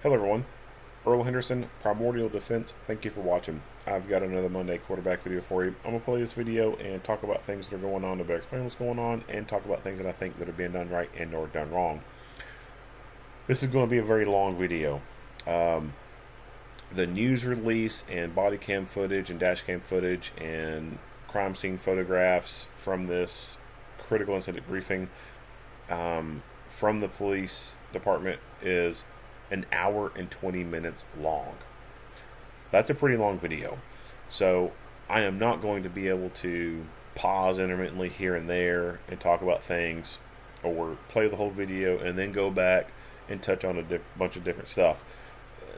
Hello everyone, Earl Henderson, Primordial Defense. Thank you for watching. I've got another Monday quarterback video for you. I'm going to play this video and talk about things that are going on, to explain what's going on, and talk about things that I think that are being done right and or done wrong. This is going to be a very long video. The news release and body cam footage and dash cam footage and crime scene photographs from this critical incident briefing from the police department is an hour and 20 minutes long. That's a pretty long video. So I am not going to be able to pause intermittently here and there and talk about things, or play the whole video and then go back and touch on a bunch of different stuff.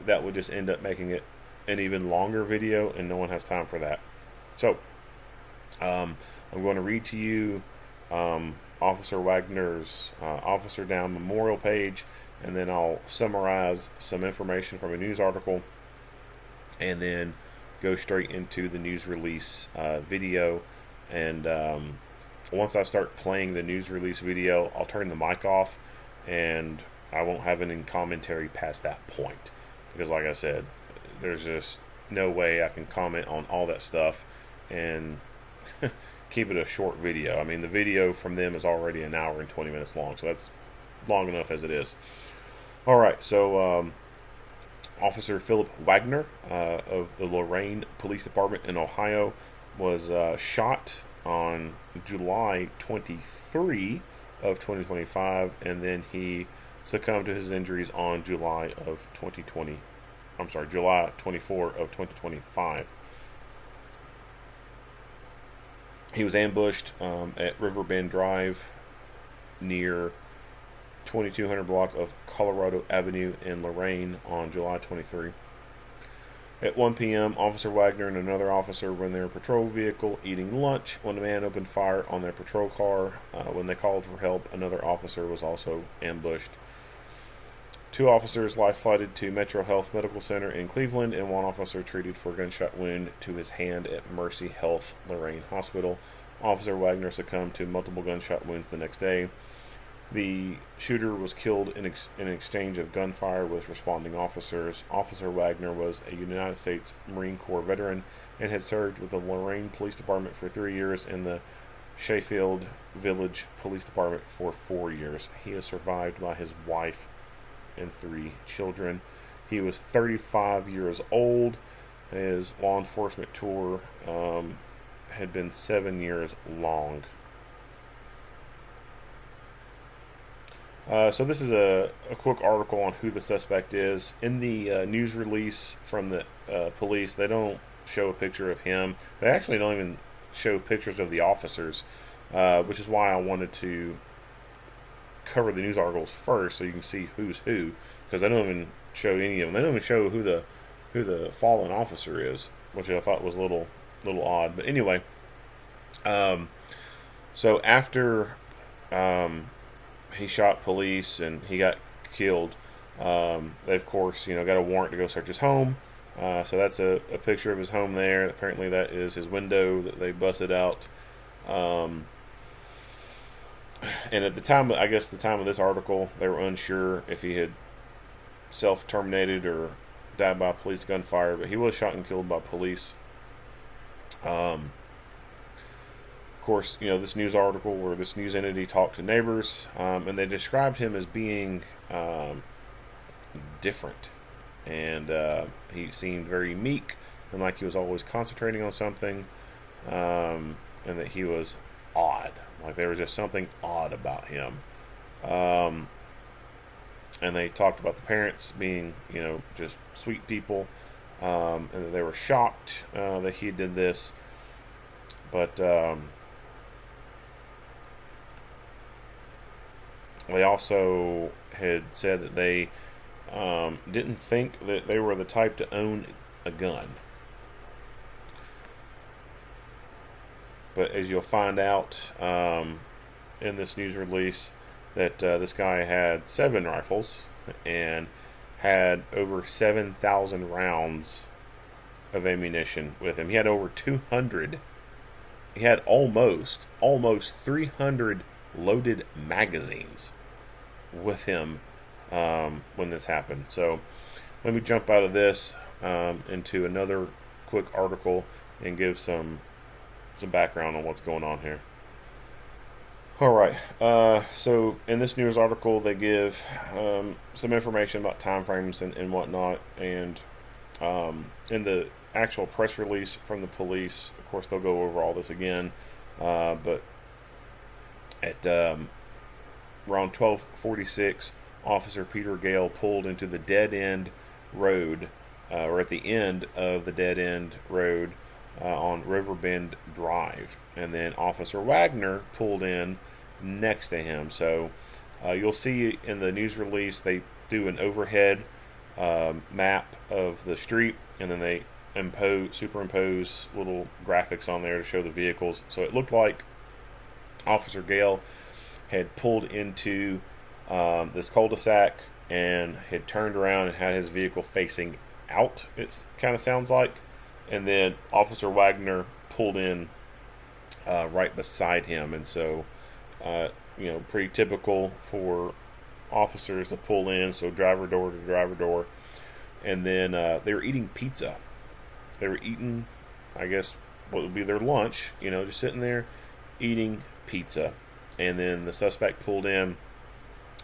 That would just end up making it an even longer video, and no one has time for that. So I'm going to read to you Officer Wagner's Officer Down memorial page, and then I'll summarize some information from a news article, and then go straight into the news release video. And once I start playing the news release video, I'll turn the mic off, and I won't have any commentary past that point, because like I said, there's just no way I can comment on all that stuff and keep it a short video. I mean, the video from them is already an hour and 20 minutes long, so that's long enough as it is. Alright, so Officer Philip Wagner of the Lorain Police Department in Ohio was shot on July 23 of 2025, and then he succumbed to his injuries on July 24 of 2025. He was ambushed at Riverbend Drive near 2200 block of Colorado Avenue in Lorain on July 23. At 1 p.m., Officer Wagner and another officer were in their patrol vehicle eating lunch when a man opened fire on their patrol car. When they called for help, another officer was also ambushed. 2 officers life-flighted to Metro Health Medical Center in Cleveland, and 1 officer treated for a gunshot wound to his hand at Mercy Health Lorain Hospital. Officer Wagner succumbed to multiple gunshot wounds the next day. The shooter was killed in an exchange of gunfire with responding officers. Officer Wagner was a United States Marine Corps veteran and had served with the Lorain Police Department for 3 years and the Sheffield Village Police Department for 4 years. He is survived by his wife and 3 children. He was 35 years old. His law enforcement tour had been 7 years long. So this is a quick article on who the suspect is. In the news release from the police, they don't show a picture of him. They actually don't even show pictures of the officers, which is why I wanted to cover the news articles first, so you can see who's who, because they don't even show any of them. They don't even show who the fallen officer is, which I thought was a little odd. But anyway, so after he shot police and he got killed, they of course got a warrant to go search his home. So that's a picture of his home there. Apparently that is his window that they busted out. And at the time, I guess the time of this article, they were unsure if he had self-terminated or died by police gunfire, but he was shot and killed by police. Of course, this news article, or this news entity, talked to neighbors, and they described him as being different. And he seemed very meek, and like he was always concentrating on something, and that he was odd. Like there was just something odd about him. And they talked about the parents being, just sweet people, and that they were shocked that he did this. But they also had said that they didn't think that they were the type to own a gun. But as you'll find out in this news release, that this guy had 7 rifles and had over 7,000 rounds of ammunition with him. He had over 200. He had almost 300 loaded magazines with him when this happened. So let me jump out of this into another quick article and give some background on what's going on here. All right. So in this news article, they give some information about timeframes and whatnot, and in the actual press release from the police, of course, they'll go over all this again. But at around 12:46, Officer Peter Gale pulled into the dead end road, or at the end of the dead end road on Riverbend Drive, and then Officer Wagner pulled in next to him. So you'll see in the news release they do an overhead map of the street, and then they superimpose little graphics on there to show the vehicles. So it looked like Officer Gale had pulled into this cul-de-sac and had turned around and had his vehicle facing out, it kind of sounds like, and then Officer Wagner pulled in right beside him. And so pretty typical for officers to pull in, so driver door to driver door. And then they were eating pizza. They were eating, I guess, what would be their lunch, just sitting there eating pizza. And then the suspect pulled in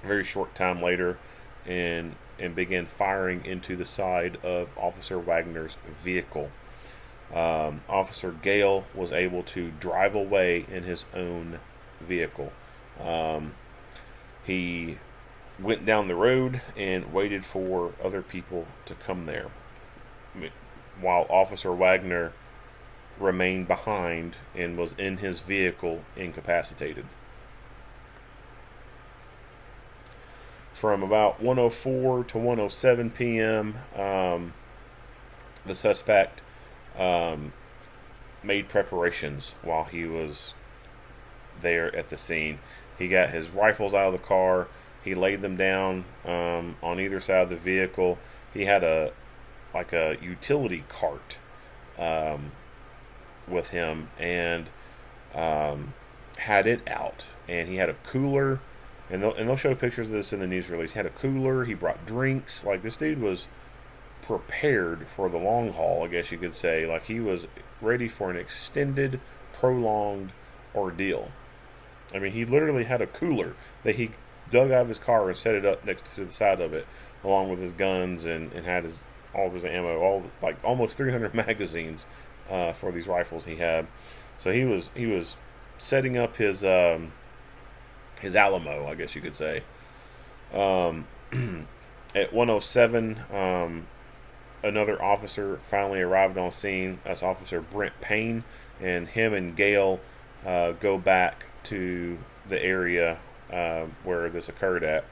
a very short time later and began firing into the side of Officer Wagner's vehicle. Officer Gale was able to drive away in his own vehicle. He went down the road and waited for other people to come there, while Officer Wagner remained behind and was in his vehicle incapacitated. From about 1:04 to 1:07 p.m., the suspect made preparations while he was there at the scene. He got his rifles out of the car. He laid them down on either side of the vehicle. He had a utility cart with him, and had it out. And he had a cooler, and they'll show pictures of this in the news release. He had a cooler. He brought drinks. Like, this dude was prepared for the long haul, I guess you could say. Like, he was ready for an extended, prolonged ordeal. I mean, he literally had a cooler that he dug out of his car and set it up next to the side of it, along with his guns, and had all of his ammo, almost 300 magazines for these rifles he had. So he was setting up his Alamo, I guess you could say. At 1:07, another officer finally arrived on scene. That's Officer Brent Payne, and him and Gale go back to the area where this occurred at.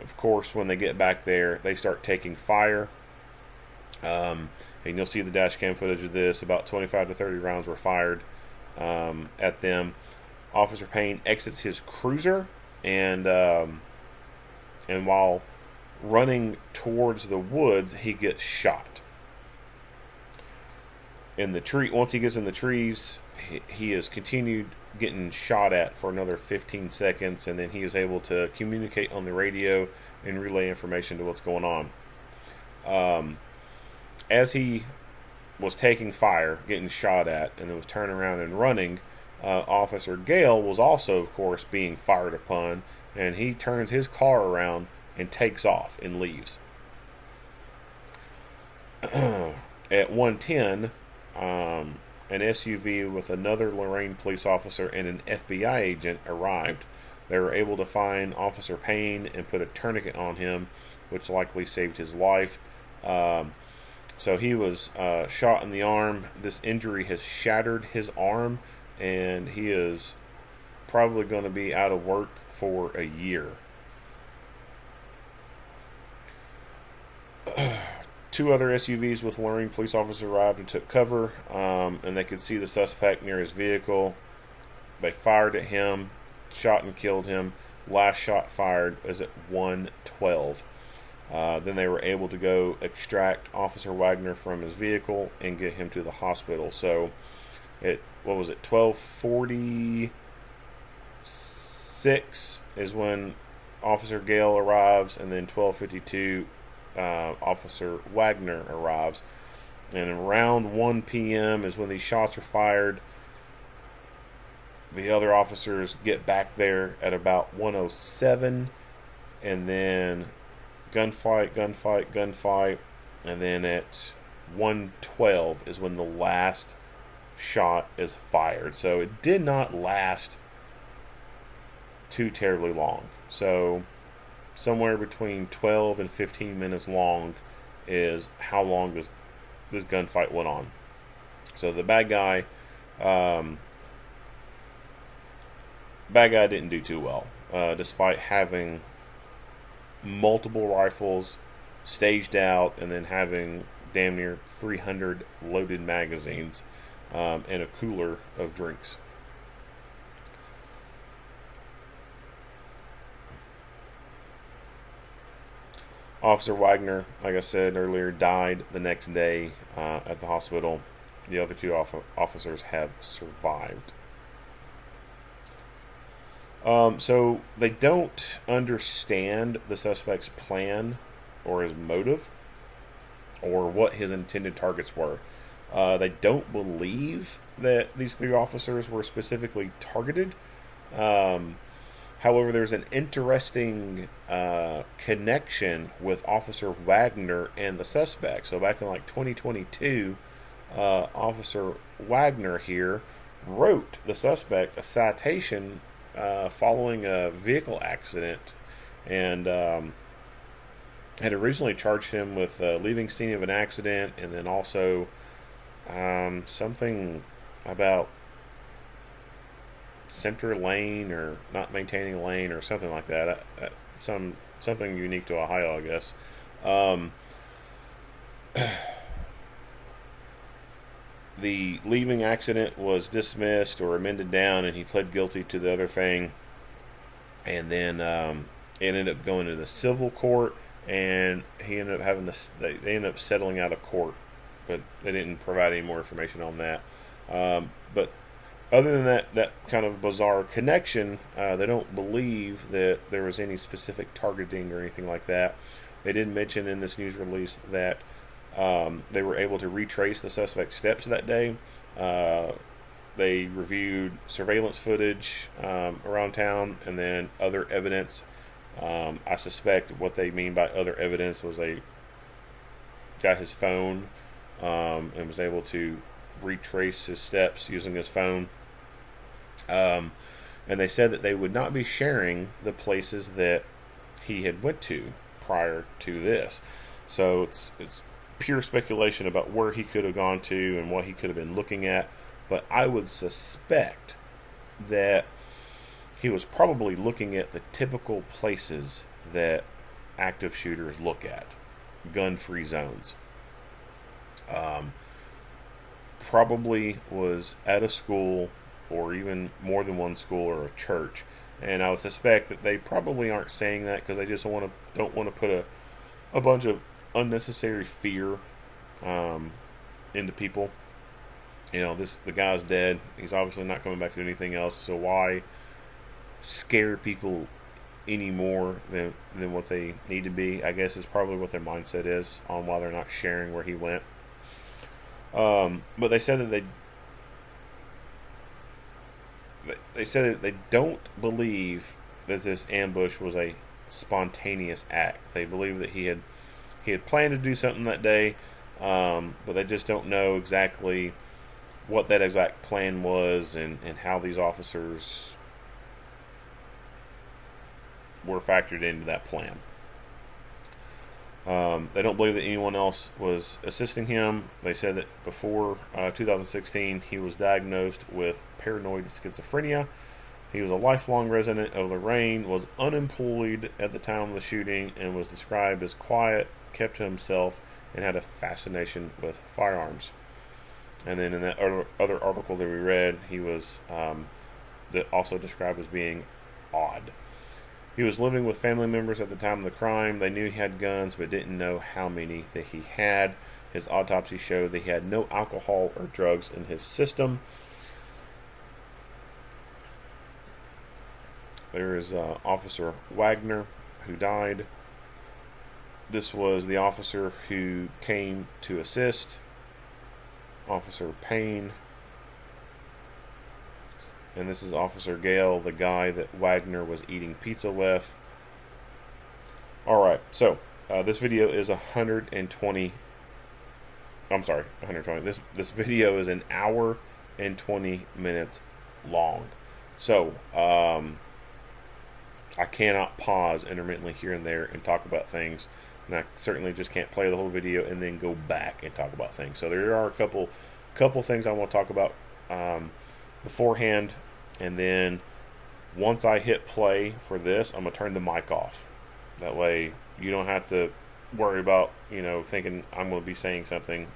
Of course, when they get back there, they start taking fire. And you'll see the dash cam footage of this. About 25 to 30 rounds were fired at them. Officer Payne exits his cruiser, and while running towards the woods, he gets shot. In the tree, once he gets in the trees, he has continued getting shot at for another 15 seconds, and then he is able to communicate on the radio and relay information to what's going on. As he was taking fire, getting shot at, and then was turning around and running, Officer Gale was also, of course, being fired upon, and he turns his car around and takes off and leaves. At 1:10, an SUV with another Lorain police officer and an FBI agent arrived. They were able to find Officer Payne and put a tourniquet on him, which likely saved his life. So he was shot in the arm. This injury has shattered his arm, and he is probably going to be out of work for a year. Two other SUVs with Lorain police officers arrived and took cover, and they could see the suspect near his vehicle. They fired at him, shot and killed him. Last shot fired was at 1:12. Then they were able to go extract Officer Wagner from his vehicle and get him to the hospital. So, 12:46 is when Officer Gale arrives, and then 12:52, Officer Wagner arrives. And around 1 p.m. is when these shots are fired. The other officers get back there at about 1:07, and then gunfight, and then at 1:12 is when the last shot is fired. So it did not last too terribly long. So somewhere between 12 and 15 minutes long is how long this gunfight went on. So the bad guy didn't do too well, despite having multiple rifles staged out and then having damn near 300 loaded magazines and a cooler of drinks. Officer Wagner, like I said earlier, died the next day at the hospital. The other two officers have survived. So they don't understand the suspect's plan or his motive or what his intended targets were. They don't believe that these three officers were specifically targeted. However, there's an interesting connection with Officer Wagner and the suspect. So back in like 2022, Officer Wagner here wrote the suspect a citation following a vehicle accident, and had originally charged him with leaving scene of an accident, and then also something about center lane or not maintaining lane or something like that. Something unique to Ohio, I guess. The leaving accident was dismissed or amended down, and he pled guilty to the other thing. And then it ended up going to the civil court, and he ended up having this. They ended up settling out of court, but they didn't provide any more information on that. But other than that kind of bizarre connection, they don't believe that there was any specific targeting or anything like that. They did mention in this news release that they were able to retrace the suspect's steps that day. They reviewed surveillance footage around town and then other evidence. I suspect what they mean by other evidence was they got his phone and was able to retrace his steps using his phone. And they said that they would not be sharing the places that he had went to prior to this. So it's pure speculation about where he could have gone to and what he could have been looking at. But I would suspect that he was probably looking at the typical places that active shooters look at, gun-free zones. Probably was at a school, or even more than one school, or a church. And I would suspect that they probably aren't saying that because they just don't want to put a bunch of unnecessary fear into people. You know, the guy's dead. He's obviously not coming back to anything else. So why scare people any more than what they need to be? I guess is probably what their mindset is on why they're not sharing where he went. But they said that they don't believe that this ambush was a spontaneous act. They believe that he had planned to do something that day, but they just don't know exactly what that exact plan was and how these officers were factored into that plan. They don't believe that anyone else was assisting him. They said that before 2016, he was diagnosed with paranoid schizophrenia. He was a lifelong resident of Lorain, was unemployed at the time of the shooting, and was described as quiet, kept to himself, and had a fascination with firearms. And then in that other article that we read, he was also described as being odd. He was living with family members at the time of the crime. They knew he had guns, but didn't know how many that he had. His autopsy showed that he had no alcohol or drugs in his system. there is Officer Wagner, who died. This was the officer who came to assist. Officer Payne. And this is Officer Gale, the guy that Wagner was eating pizza with. Alright, so this video is 120. I'm sorry, 120. This video is an hour and 20 minutes long. So, I cannot pause intermittently here and there and talk about things. And I certainly just can't play the whole video and then go back and talk about things. So there are a couple things I want to talk about beforehand, and then once I hit play for this, I'm gonna turn the mic off. That way you don't have to worry about thinking I'm gonna be saying something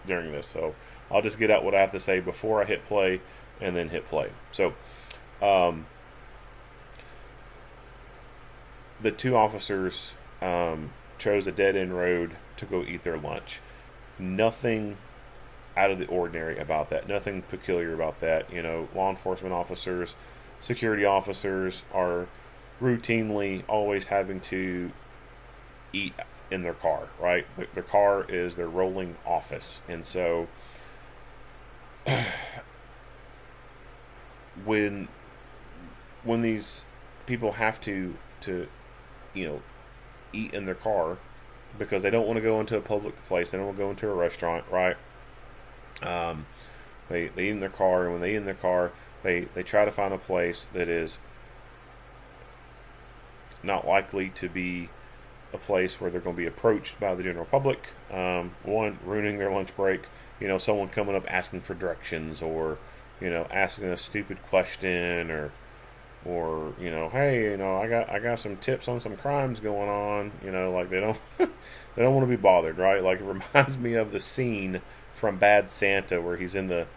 during this. So I'll just get out what I have to say before I hit play, and then hit play. So the two officers chose a dead-end road to go eat their lunch. Nothing out of the ordinary about that. Nothing peculiar about that. Law enforcement officers, security officers are routinely always having to eat in their car, right? Their car is their rolling office. And so when these people have to eat in their car because they don't want to go into a public place, they don't want to go into a restaurant, right? They eat in their car, and when they eat in their car, they try to find a place that is not likely to be a place where they're going to be approached by the general public. One, ruining their lunch break, someone coming up asking for directions, or asking a stupid question, or hey, I got some tips on some crimes going on. Like they don't they don't want to be bothered, right? Like, it reminds me of the scene from Bad Santa where he's in the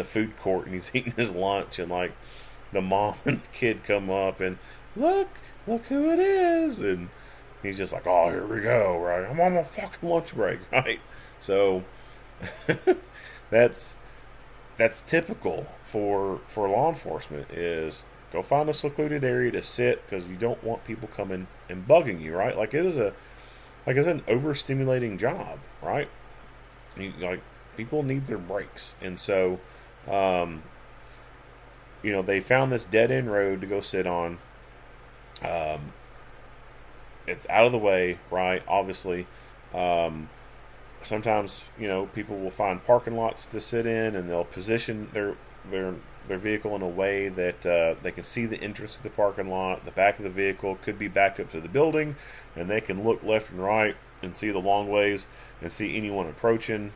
food court and he's eating his lunch, and like the mom and the kid come up and look who it is, and he's just like, oh, here we go, right? I'm on my fucking lunch break, right? So that's typical for law enforcement, is go find a secluded area to sit, because you don't want people coming and bugging you, right? Like, it's an overstimulating job, right? People need their breaks. And so they found this dead end road to go sit on. It's out of the way, right? Obviously, sometimes people will find parking lots to sit in, and they'll position their vehicle in a way that they can see the entrance to the parking lot. The back of the vehicle could be backed up to the building, and they can look left and right and see the long ways and see anyone approaching,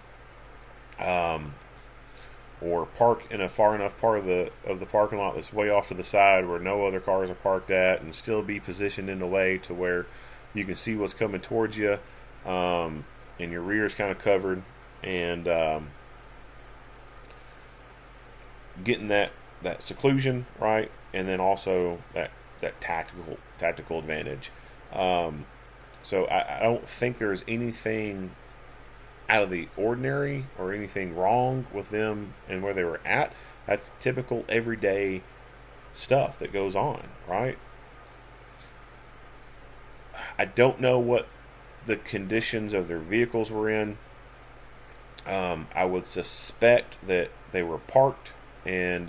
or park in a far enough part of the parking lot that's way off to the side where no other cars are parked at, and still be positioned in a way to where you can see what's coming towards you, and your rear is kind of covered, and getting that seclusion, right, and then also that tactical advantage. So I don't think there's anything out of the ordinary or anything wrong with them and where they were at. That's typical everyday stuff that goes on, right? I don't know what the conditions of their vehicles were in. I would suspect that they were parked, and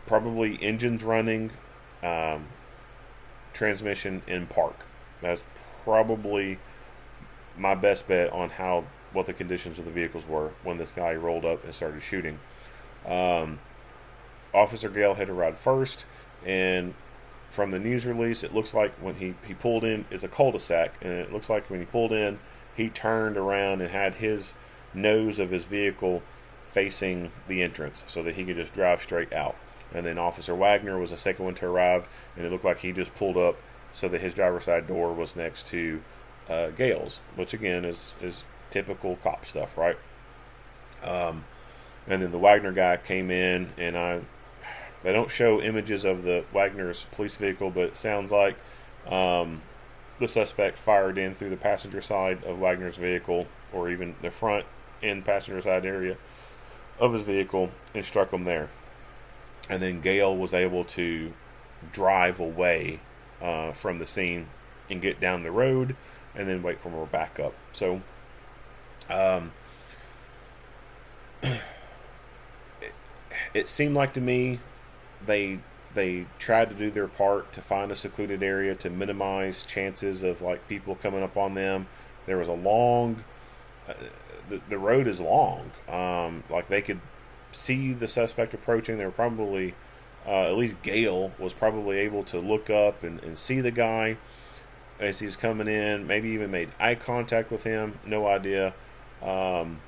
probably engines running, transmission in park. That's probably my best bet on what the conditions of the vehicles were when this guy rolled up and started shooting. Officer Gale had arrived first, and from the news release, it looks like when he pulled in, is a cul-de-sac, and it looks like when he pulled in, he turned around and had his nose of his vehicle facing the entrance so that he could just drive straight out. And then Officer Wagner was the second one to arrive, and it looked like he just pulled up so that his driver's side door was next to Gale's, which again is typical cop stuff, right? And then the Wagner guy came in, and they don't show images of the Wagner's police vehicle, but it sounds like the suspect fired in through the passenger side of Wagner's vehicle, or even the front end passenger side area of his vehicle, and struck him there. and then Gail was able to drive away from the scene and get down the road and then wait for more backup. So um, it seemed like to me they tried to do their part to find a secluded area to minimize chances of like people coming up on them. There was a long the road is long. Like they could see the suspect approaching. They were probably at least Gail was probably able to look up and see the guy as he's coming in. Maybe even made eye contact with him. No idea. Um,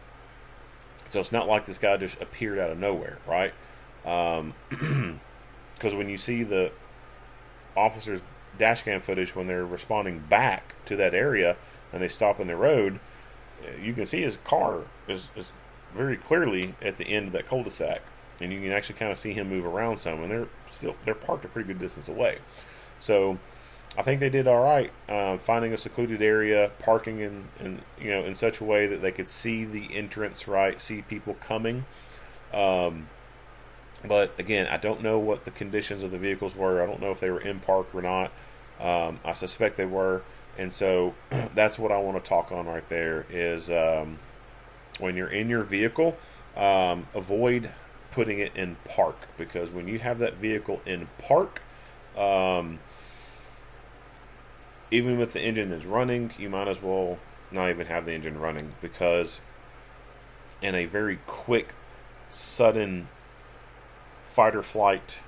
so it's not like this guy just appeared out of nowhere, right? Because when you see the officers' dash cam footage when they're responding back to that area and they stop in the road, you can see his car is very clearly at the end of that cul-de-sac, and you can actually kind of see him move around some, and they're parked a pretty good distance away. So I think they did all right finding a secluded area, parking in such a way that they could see the entrance, right, see people coming. Um, but again, I don't know what the conditions of the vehicles were. I don't know if they were in park or not. I suspect they were, and so that's what I want to talk on right there. Is when you're in your vehicle, avoid putting it in park, because when you have that vehicle in park, um, even if the engine is running, you might as well not even have the engine running, because in a very quick, sudden fight or flight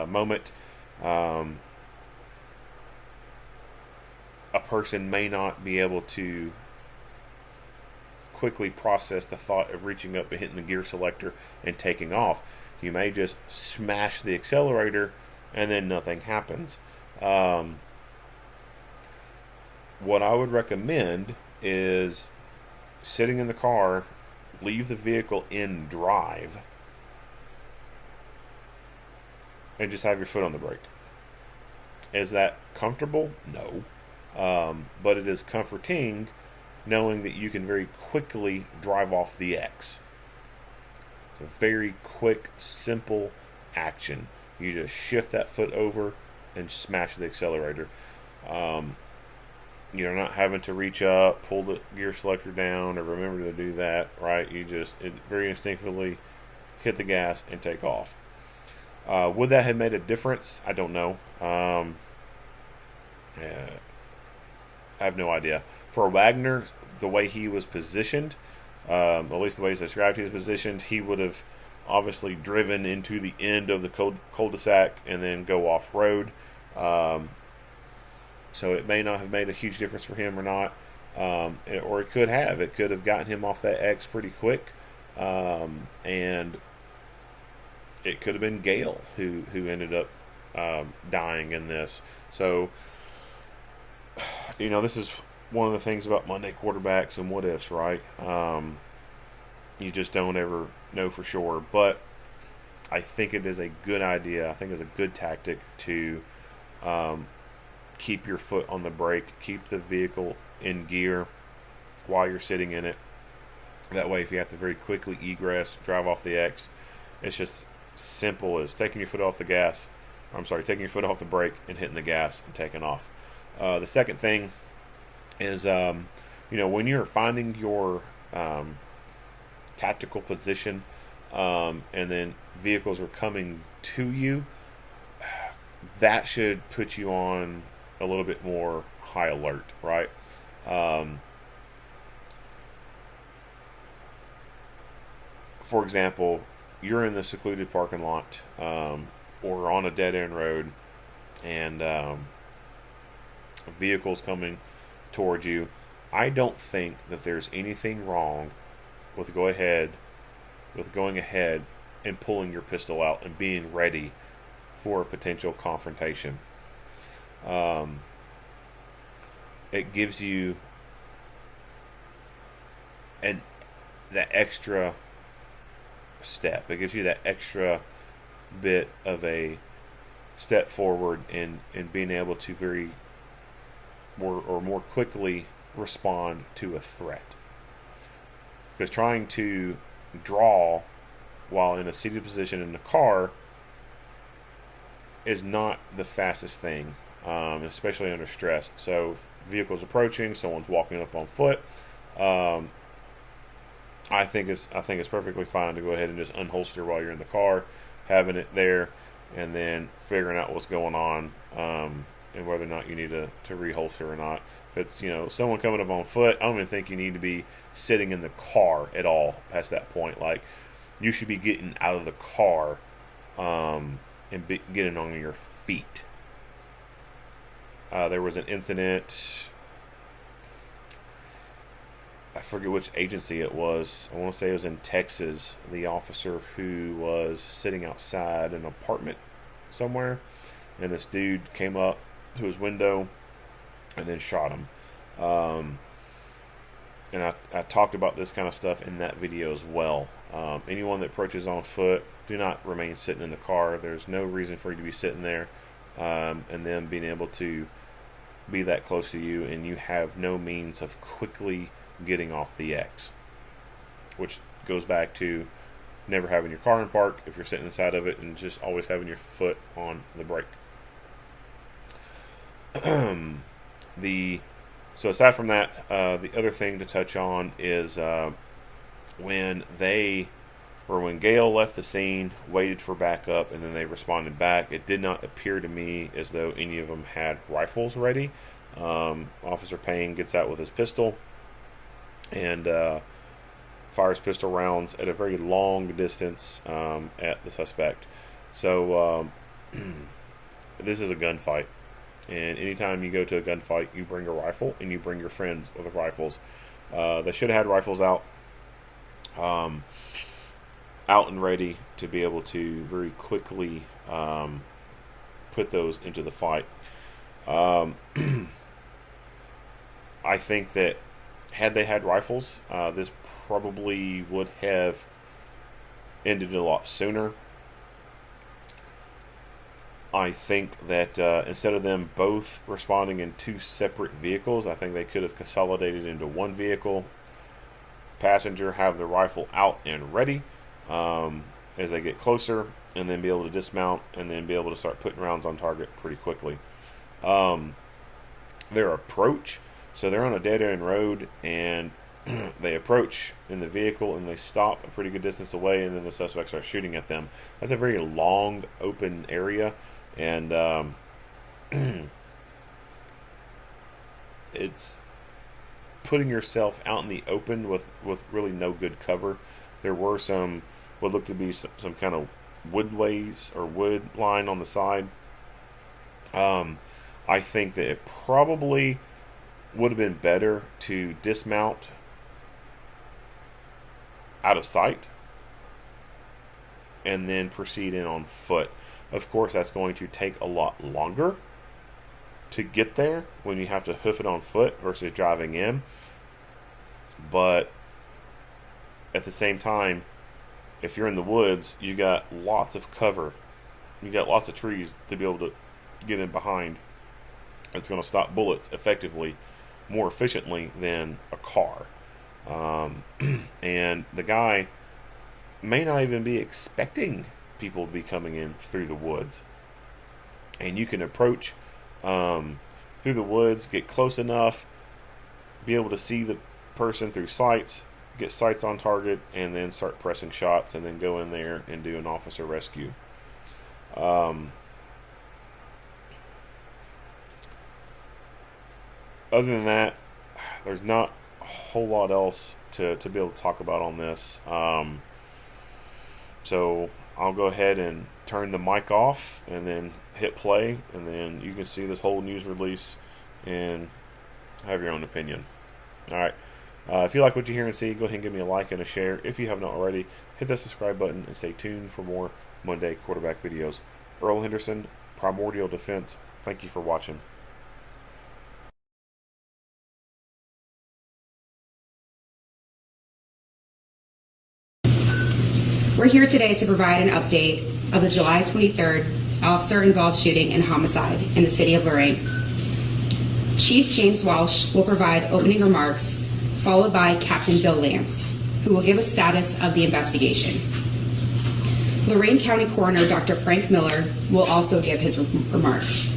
moment, um, a person may not be able to quickly process the thought of reaching up and hitting the gear selector and taking off. You may just smash the accelerator and then nothing happens. What I would recommend is sitting in the car, leave the vehicle in drive, and just have your foot on the brake. Is that comfortable? No. But it is comforting knowing that you can very quickly drive off the X. It's a very quick, simple action. You just shift that foot over and smash the accelerator. You're not having to reach up, pull the gear selector down, or remember to do that, right? It very instinctively hit the gas and take off. Would that have made a difference? I don't know. Yeah, I have no idea. For Wagner, the way he was positioned, at least the way he's described he was positioned, he would have obviously driven into the end of the cul-de-sac and then go off-road. So it may not have made a huge difference for him or not. Or it could have. It could have gotten him off that X pretty quick. And it could have been Gale who ended up dying in this. So, this is one of the things about Monday quarterbacks and what ifs, right? You just don't ever know for sure. But I think it is a good idea. I think it's a good tactic to keep your foot on the brake, keep the vehicle in gear while you're sitting in it. That way, if you have to very quickly egress, drive off the X, it's just simple as taking your foot off the gas. Taking your foot off the brake and hitting the gas and taking off. The second thing is, when you're finding your tactical position, and then vehicles are coming to you, that should put you on a little bit more high alert, right? For example, you're in the secluded parking lot, or on a dead end road, and a vehicle's coming towards you. I don't think that there's anything wrong with going ahead and pulling your pistol out and being ready for a potential confrontation. It gives you that extra step. It gives you that extra bit of a step forward in being able to more quickly respond to a threat. Because trying to draw while in a seated position in the car is not the fastest thing, especially under stress. So vehicles approaching, someone's walking up on foot. I think it's perfectly fine to go ahead and just unholster while you're in the car, having it there, and then figuring out what's going on, and whether or not you need to reholster or not. If it's someone coming up on foot, I don't even think you need to be sitting in the car at all past that point. Like, you should be getting out of the car and getting on your feet. There was an incident, I forget which agency it was. I want to say it was in Texas. The officer who was sitting outside an apartment somewhere, and this dude came up to his window and then shot him. And I talked about this kind of stuff in that video as well. Anyone that approaches on foot, do not remain sitting in the car. There's no reason for you to be sitting there, and then being able to be that close to you, and you have no means of quickly getting off the X, which goes back to never having your car in park if you're sitting inside of it, and just always having your foot on the brake. So aside from that, the other thing to touch on is when Gale left the scene, waited for backup, and then they responded back, it did not appear to me as though any of them had rifles ready. Officer Payne gets out with his pistol and fires pistol rounds at a very long distance at the suspect. So this is a gunfight, and anytime you go to a gunfight, you bring a rifle and you bring your friends with rifles. They should have had rifles out and ready to be able to very quickly put those into the fight. I think that had they had rifles, this probably would have ended a lot sooner. I think that instead of them both responding in two separate vehicles, I think they could have consolidated into one vehicle. Passenger have the rifle out and ready as they get closer, and then be able to dismount and then be able to start putting rounds on target pretty quickly. Their approach, so they're on a dead-end road, and they approach in the vehicle and they stop a pretty good distance away, and then the suspect starts shooting at them. That's a very long open area, and it's putting yourself out in the open with really no good cover. There were what looked to be some kind of woodways or wood line on the side. I think that it probably would have been better to dismount out of sight and then proceed in on foot. Of course, that's going to take a lot longer to get there when you have to hoof it on foot versus driving in. But at the same time, if you're in the woods, you got lots of cover. You got lots of trees to be able to get in behind. It's going to stop bullets effectively, more efficiently than a car. And the guy may not even be expecting people to be coming in through the woods. And you can approach through the woods, get close enough, be able to see the person through sights, get sights on target, and then start pressing shots, and then go in there and do an officer rescue. Other than that, there's not a whole lot else to be able to talk about on this. So I'll go ahead and turn the mic off and then hit play, and then you can see this whole news release and have your own opinion. Alright, if you like what you hear and see, go ahead and give me a like and a share. If you have not already, hit that subscribe button and stay tuned for more Monday quarterback videos. Earl Henderson, Primordial Defense, thank you for watching. We're here today to provide an update of the July 23rd officer-involved shooting and homicide in the city of Lorain. Chief James Walsh will provide opening remarks, followed by Captain Bill Lance, who will give a status of the investigation. Lorain County Coroner Dr. Frank Miller will also give his remarks.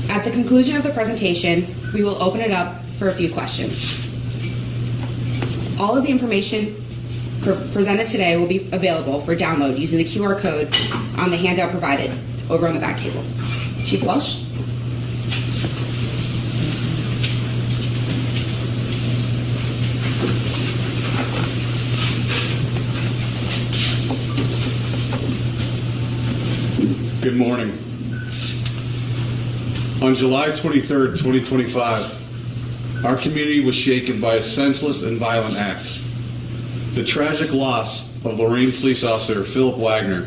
At the conclusion of the presentation, we will open it up for a few questions. All of the information presented today will be available for download using the QR code on the handout provided over on the back table. Chief Welsh? Good morning. On July 23rd, 2025, our community was shaken by a senseless and violent act. The tragic loss of Lorain police officer Philip Wagner,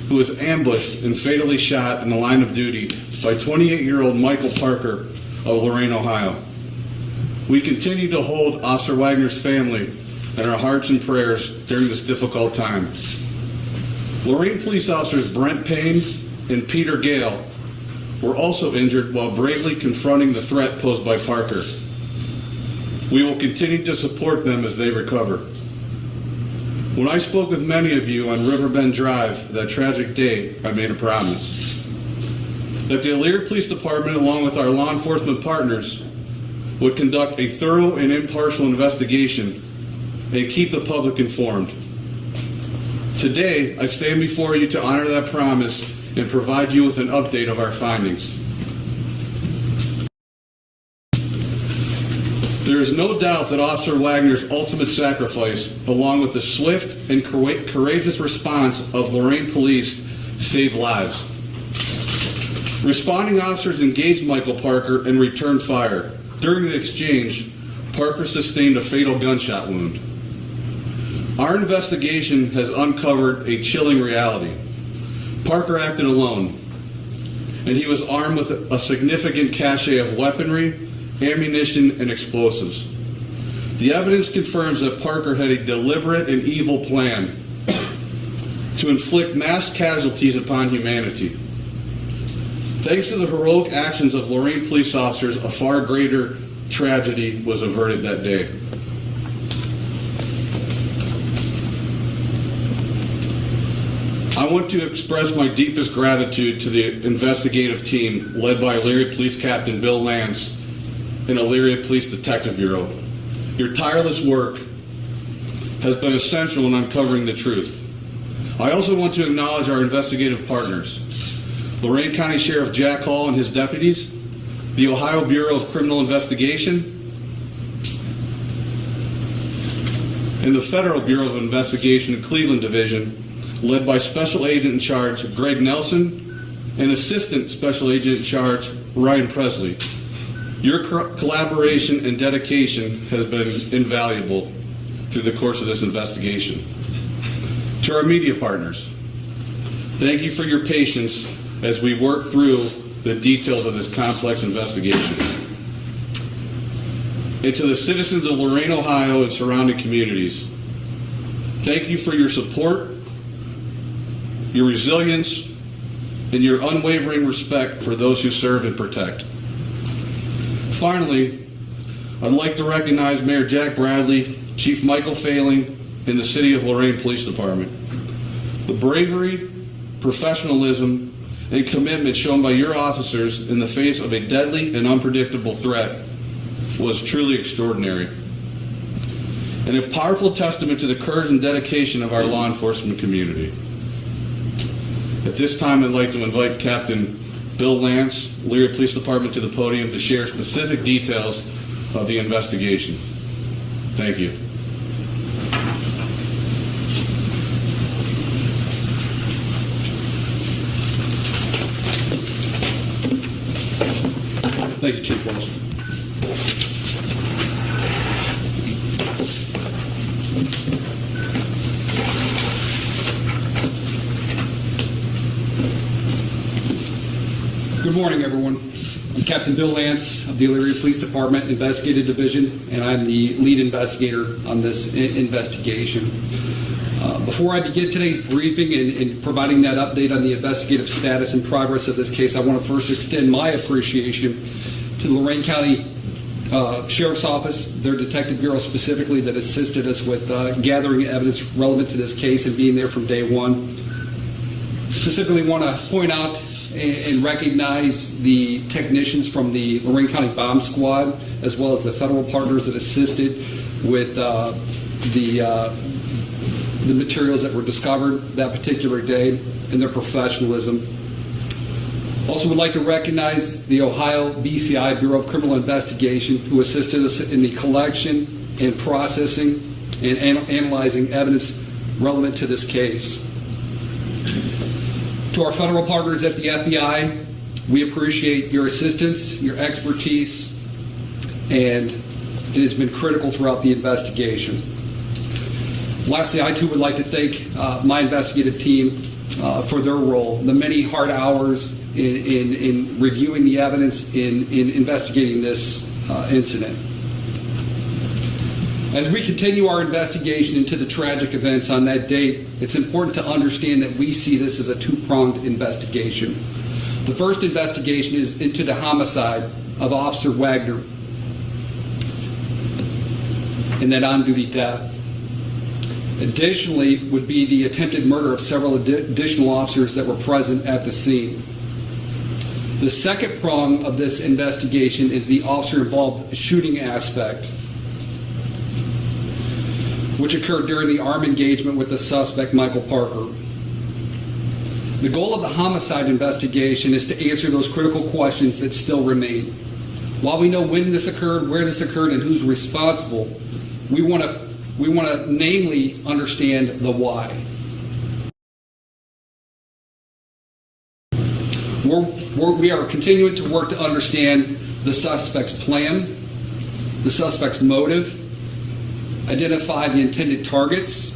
who was ambushed and fatally shot in the line of duty by 28-year-old Michael Parker of Lorain, Ohio. We continue to hold Officer Wagner's family in our hearts and prayers during this difficult time. Lorain police officers Brent Payne and Peter Gale were also injured while bravely confronting the threat posed by Parker. We will continue to support them as they recover. When I spoke with many of you on Riverbend Drive that tragic day, I made a promise that the Elyria Police Department, along with our law enforcement partners, would conduct a thorough and impartial investigation and keep the public informed. Today, I stand before you to honor that promise and provide you with an update of our findings. There is no doubt that Officer Wagner's ultimate sacrifice, along with the swift and courageous response of Lorain Police, saved lives. Responding officers engaged Michael Parker and returned fire. During the exchange, Parker sustained a fatal gunshot wound. Our investigation has uncovered a chilling reality. Parker acted alone, and he was armed with a significant cache of weaponry, ammunition, and explosives. The evidence confirms that Parker had a deliberate and evil plan to inflict mass casualties upon humanity. Thanks to the heroic actions of Lorain police officers, a far greater tragedy was averted that day. I want to express my deepest gratitude to the investigative team led by Elyria Police Captain Bill Lance and Elyria Police Detective Bureau. Your tireless work has been essential in uncovering the truth. I also want to acknowledge our investigative partners, Lorain County Sheriff Jack Hall and his deputies, the Ohio Bureau of Criminal Investigation, and the Federal Bureau of Investigation and Cleveland Division, led by Special Agent in Charge Greg Nelson and Assistant Special Agent in Charge Ryan Presley. Your collaboration and dedication has been invaluable through the course of this investigation. To our media partners, thank you for your patience as we work through the details of this complex investigation. And to the citizens of Lorain, Ohio and surrounding communities, thank you for your support, your resilience, and your unwavering respect for those who serve and protect. Finally, I'd like to recognize Mayor Jack Bradley, Chief Michael Failing, and the City of Lorain Police Department. The bravery, professionalism, and commitment shown by your officers in the face of a deadly and unpredictable threat was truly extraordinary, and a powerful testament to the courage and dedication of our law enforcement community. At this time, I'd like to invite Captain Bill Lance, Elyria Police Department, to the podium to share specific details of the investigation. Thank you. Thank you, Chief Welsh. Good morning, everyone. I'm Captain Bill Lance of the Elyria Police Department Investigative Division, and I'm the lead investigator on this investigation. Before I begin today's briefing and providing that update on the investigative status and progress of this case, I want to first extend my appreciation to the Lorain County Sheriff's Office, their Detective Bureau specifically, that assisted us with gathering evidence relevant to this case and being there from day one. specifically want to point out and recognize the technicians from the Lorain County Bomb Squad, as well as the federal partners that assisted with the materials that were discovered that particular day and their professionalism. Also would like to recognize the Ohio BCI, Bureau of Criminal Investigation, who assisted us in the collection and processing and analyzing evidence relevant to this case. To our federal partners at the FBI, we appreciate your assistance, your expertise, and it has been critical throughout the investigation. Lastly, I too would like to thank my investigative team for their role, the many hard hours in reviewing the evidence, in investigating this incident. As we continue our investigation into the tragic events on that date, it's important to understand that we see this as a two-pronged investigation. The first investigation is into the homicide of Officer Wagner and that on-duty death. Additionally would be the attempted murder of several additional officers that were present at the scene. The second prong of this investigation is the officer-involved shooting aspect, which occurred during the armed engagement with the suspect, Michael Parker. The goal of the homicide investigation is to answer those critical questions that still remain. While we know when this occurred, where this occurred, and who's responsible, we want to namely understand the why. We are continuing to work to understand the suspect's plan, the suspect's motive, identify the intended targets,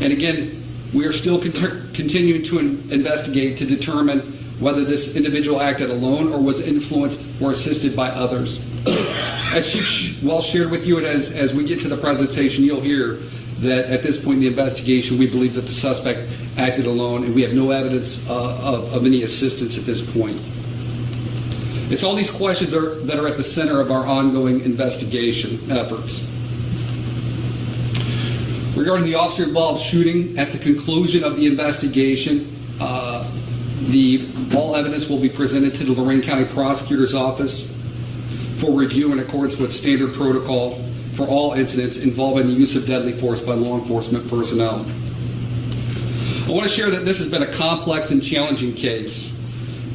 and again, we are still continuing to investigate to determine whether this individual acted alone or was influenced or assisted by others. As Chief Welsh shared with you, and as we get to the presentation, you'll hear that at this point in the investigation, we believe that the suspect acted alone, and we have no evidence of any assistance at this point. It's all these questions that are at the center of our ongoing investigation efforts. Regarding the officer-involved shooting, at the conclusion of the investigation, all evidence will be presented to the Lorain County Prosecutor's Office for review in accordance with standard protocol for all incidents involving the use of deadly force by law enforcement personnel. I want to share that this has been a complex and challenging case,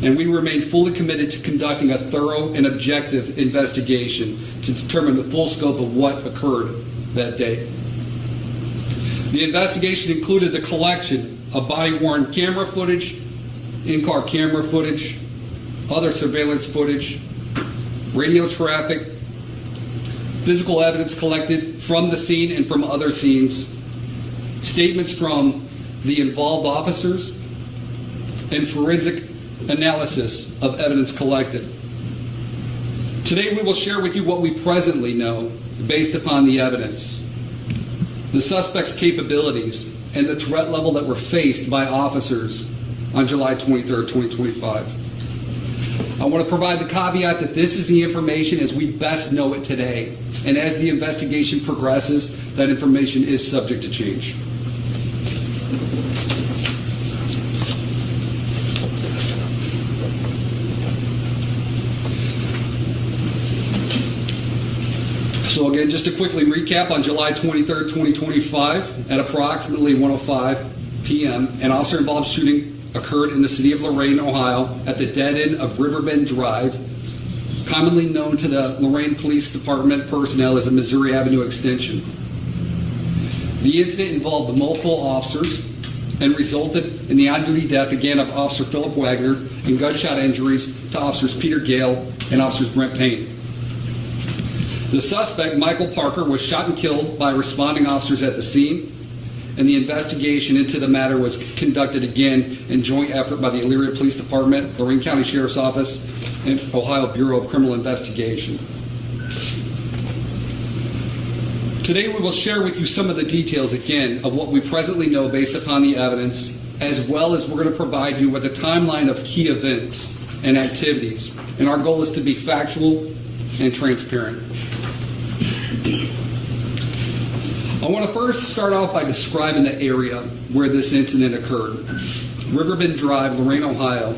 and we remain fully committed to conducting a thorough and objective investigation to determine the full scope of what occurred that day. The investigation included the collection of body-worn camera footage, in-car camera footage, other surveillance footage, radio traffic, physical evidence collected from the scene and from other scenes, statements from the involved officers, and forensic analysis of evidence collected. Today we will share with you what we presently know based upon the evidence, the suspect's capabilities, and the threat level that were faced by officers on July 23rd, 2025. I want to provide the caveat that this is the information as we best know it today, and as the investigation progresses, that information is subject to change. So again, just to quickly recap, on July 23rd, 2025, at approximately 1:05 p.m., an officer-involved shooting occurred in the city of Lorain, Ohio, at the dead end of Riverbend Drive, commonly known to the Lorain Police Department personnel as the Missouri Avenue Extension. The incident involved multiple officers and resulted in the on-duty death again of Officer Philip Wagner and gunshot injuries to Officers Peter Gale and Officers Brent Payne. The suspect, Michael Parker, was shot and killed by responding officers at the scene, and the investigation into the matter was conducted again in joint effort by the Elyria Police Department, Lorain County Sheriff's Office, and Ohio Bureau of Criminal Investigation. Today we will share with you some of the details again of what we presently know based upon the evidence, as well as we're going to provide you with a timeline of key events and activities. And our goal is to be factual and transparent. I want to first start off by describing the area where this incident occurred. Riverbend Drive, Lorain, Ohio.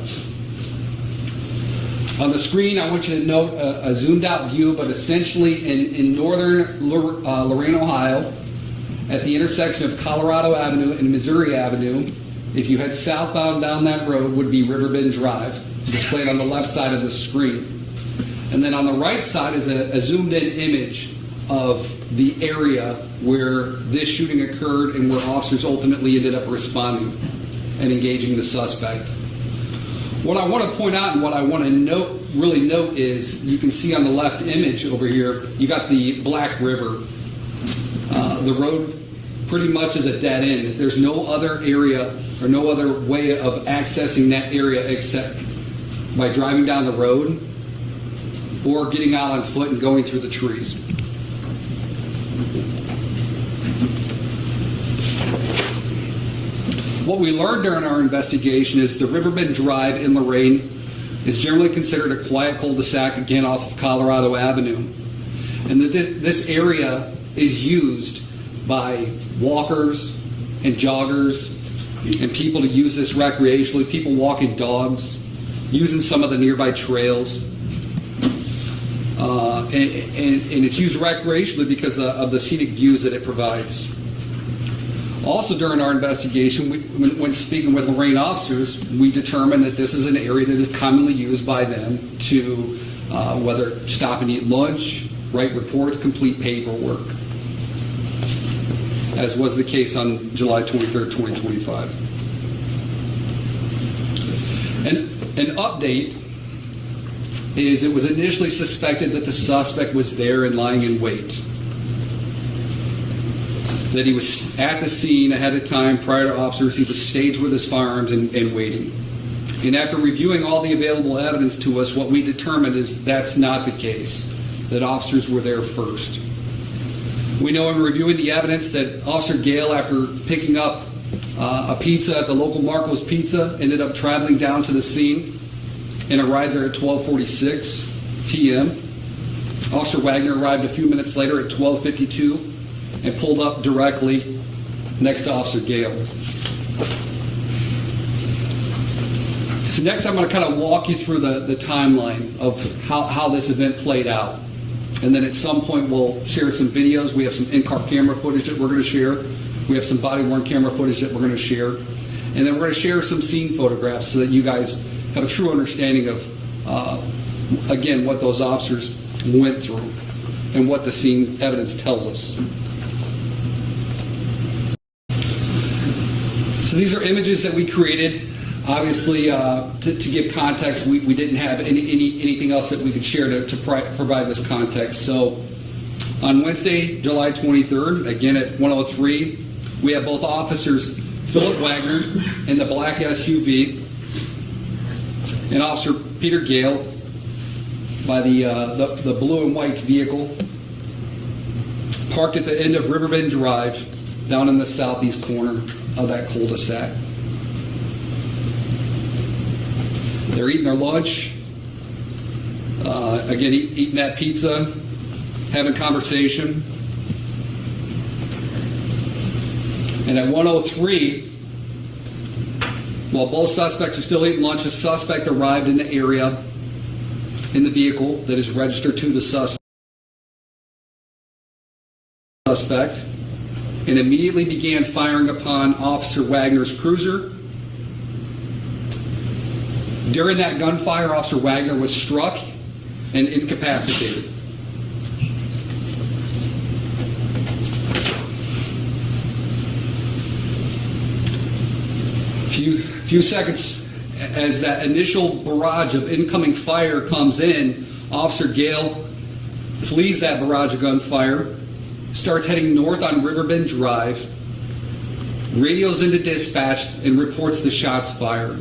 On the screen, I want you to note a zoomed out view, but essentially in northern Lorain, Ohio, at the intersection of Colorado Avenue and Missouri Avenue, if you head southbound down that road, would be Riverbend Drive, displayed on the left side of the screen. And then on the right side is a zoomed in image of the area where this shooting occurred and where officers ultimately ended up responding and engaging the suspect. What I want to point out and what I want to really note is you can see on the left image over here, you got the Black River. The road pretty much is a dead end. There's no other area or no other way of accessing that area except by driving down the road or getting out on foot and going through the trees. What we learned during our investigation is the Riverbend Drive in Lorain is generally considered a quiet cul-de-sac, again off of Colorado Avenue. And that this area is used by walkers and joggers and people to use this recreationally, people walking dogs, using some of the nearby trails. And it's used recreationally because of the scenic views that it provides. Also, during our investigation, when speaking with Lorain officers, we determined that this is an area that is commonly used by them to whether stop and eat lunch, write reports, complete paperwork, as was the case on July 23rd, 2025. An update is it was initially suspected that the suspect was there and lying in wait. That he was at the scene ahead of time prior to officers. He was staged with his firearms and waiting. And after reviewing all the available evidence to us, what we determined is that's not the case, that officers were there first. We know in reviewing the evidence that Officer Gale, after picking up a pizza at the local Marco's Pizza, ended up traveling down to the scene and arrived there at 12:46 p.m. Officer Wagner arrived a few minutes later at 12:52 and pulled up directly next to Officer Gale. So next I'm going to kind of walk you through the timeline of how this event played out. And then at some point we'll share some videos. We have some in-car camera footage that we're going to share. We have some body-worn camera footage that we're going to share. And then we're going to share some scene photographs so that you guys have a true understanding of, again, what those officers went through and what the scene evidence tells us. So these are images that we created. Obviously, to give context, we didn't have anything else that we could share to provide this context. So on Wednesday, July 23rd, again at 1:03, we have both officers, Philip Wagner in the black SUV and Officer Peter Gale by the blue and white vehicle, parked at the end of Riverbend Drive down in the southeast corner of that cul-de-sac. They're eating their lunch, again, eating that pizza, having conversation. And at 1:03, while both suspects are still eating lunch, a suspect arrived in the area in the vehicle that is registered to the suspect and immediately began firing upon Officer Wagner's cruiser. During that gunfire, Officer Wagner was struck and incapacitated. Few seconds as that initial barrage of incoming fire comes in, Officer Gale flees that barrage of gunfire, starts heading north on Riverbend Drive, radios into dispatch, and reports the shots fired.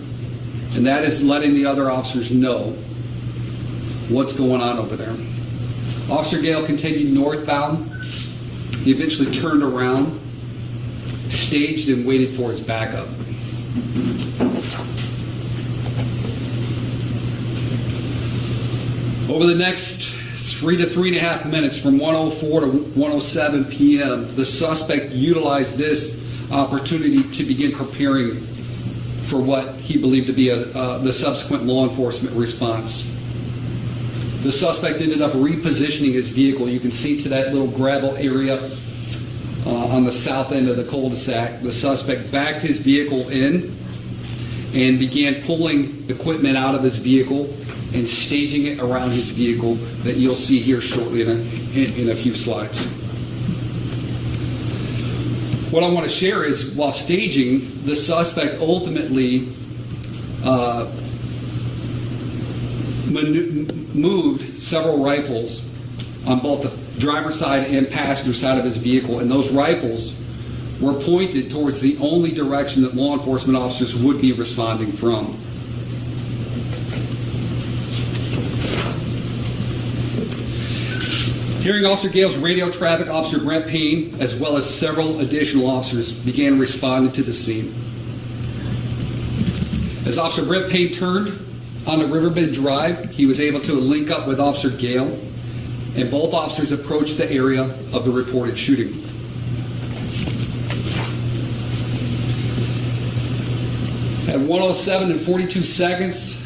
And that is letting the other officers know what's going on over there. Officer Gale continued northbound. He eventually turned around, staged, and waited for his backup. Over the next 3 to 3.5 minutes, from 1:04 to 1:07 p.m., the suspect utilized this opportunity to begin preparing for what he believed to be the subsequent law enforcement response. The suspect ended up repositioning his vehicle. You can see to that little gravel area on the south end of the cul-de-sac. The suspect backed his vehicle in and began pulling equipment out of his vehicle and staging it around his vehicle that you'll see here shortly in a few slides. What I want to share is while staging, the suspect ultimately moved several rifles on both the driver's side and passenger side of his vehicle, and those rifles were pointed towards the only direction that law enforcement officers would be responding from. Hearing Officer Gale's radio traffic, Officer Brent Payne, as well as several additional officers, began responding to the scene. As Officer Brent Payne turned onto Riverbend Drive, he was able to link up with Officer Gale, and both officers approached the area of the reported shooting. At 1:07 and 42 seconds,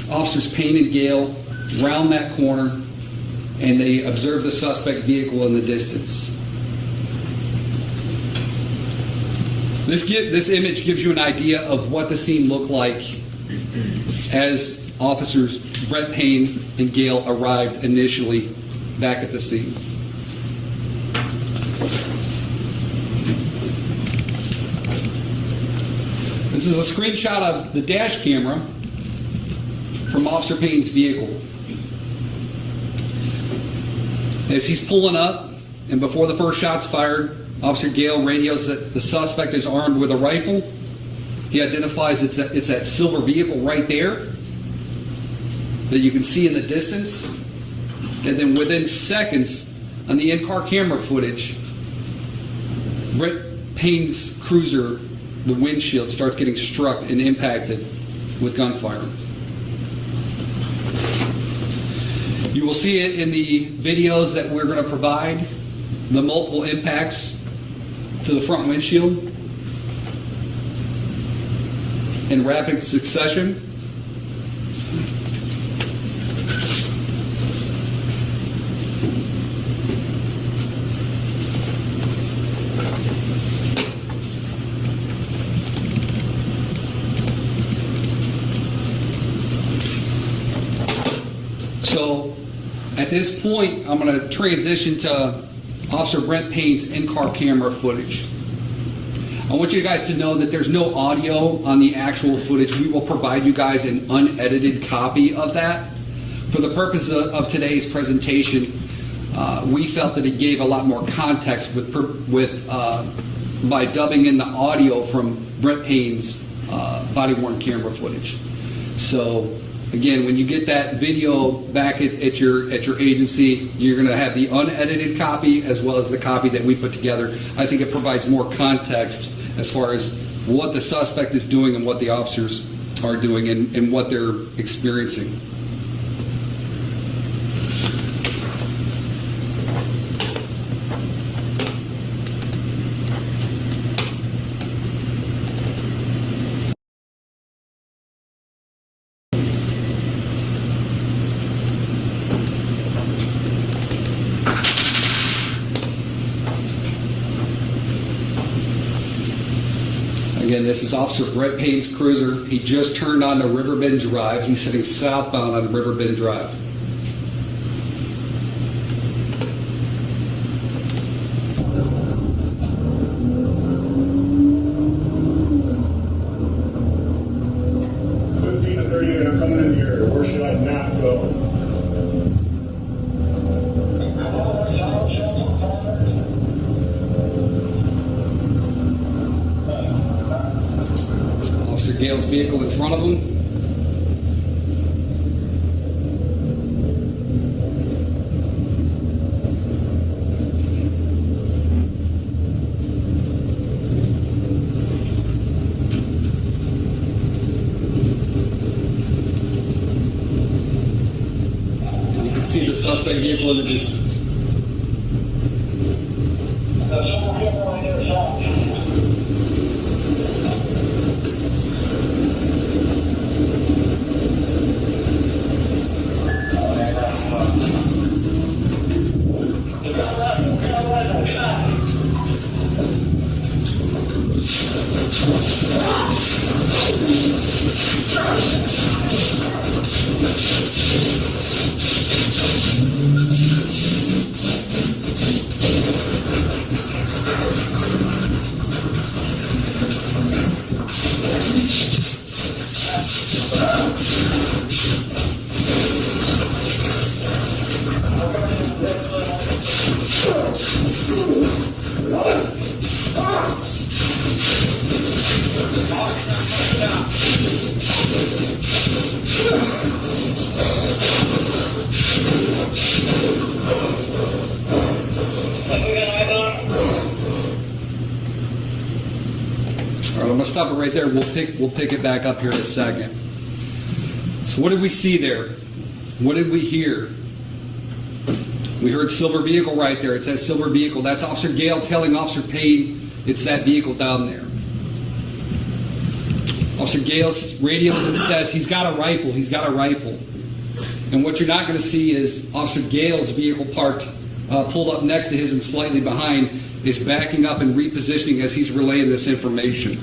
Officers Payne and Gale round that corner and they observed the suspect vehicle in the distance. This image gives you an idea of what the scene looked like as Officers Brent Payne and Gale arrived initially back at the scene. This is a screenshot of the dash camera from Officer Payne's vehicle. As he's pulling up, and before the first shot's fired, Officer Gale radios that the suspect is armed with a rifle. He identifies it's that silver vehicle right there that you can see in the distance. And then within seconds, on the in-car camera footage, Brent Payne's cruiser, the windshield, starts getting struck and impacted with gunfire. You will see it in the videos that we're going to provide, the multiple impacts to the front windshield in rapid succession. So at this point, I'm going to transition to Officer Brent Payne's in-car camera footage. I want you guys to know that there's no audio on the actual footage. We will provide you guys an unedited copy of that. For the purpose of today's presentation, we felt that it gave a lot more context by dubbing in the audio from Brent Payne's body-worn camera footage. So again, when you get that video back at your agency, you're going to have the unedited copy as well as the copy that we put together. I think it provides more context as far as what the suspect is doing and what the officers are doing and what they're experiencing. Again, this is Officer Brent Payne's cruiser. He just turned onto Riverbend Drive. He's sitting southbound on Riverbend Drive. I'm coming in here. Where should I not go? Officer Gale's vehicle in front of him. And you can see the suspect vehicle in the distance. All right, I'm going to stop it right there. We'll pick it back up here in a second. So what did we see there? What did we hear? We heard silver vehicle right there. It says silver vehicle. That's Officer Gale telling Officer Payne it's that vehicle down there. Officer Gale radios and says he's got a rifle. He's got a rifle. And what you're not going to see is Officer Gale's vehicle parked, pulled up next to his and slightly behind, is backing up and repositioning as he's relaying this information.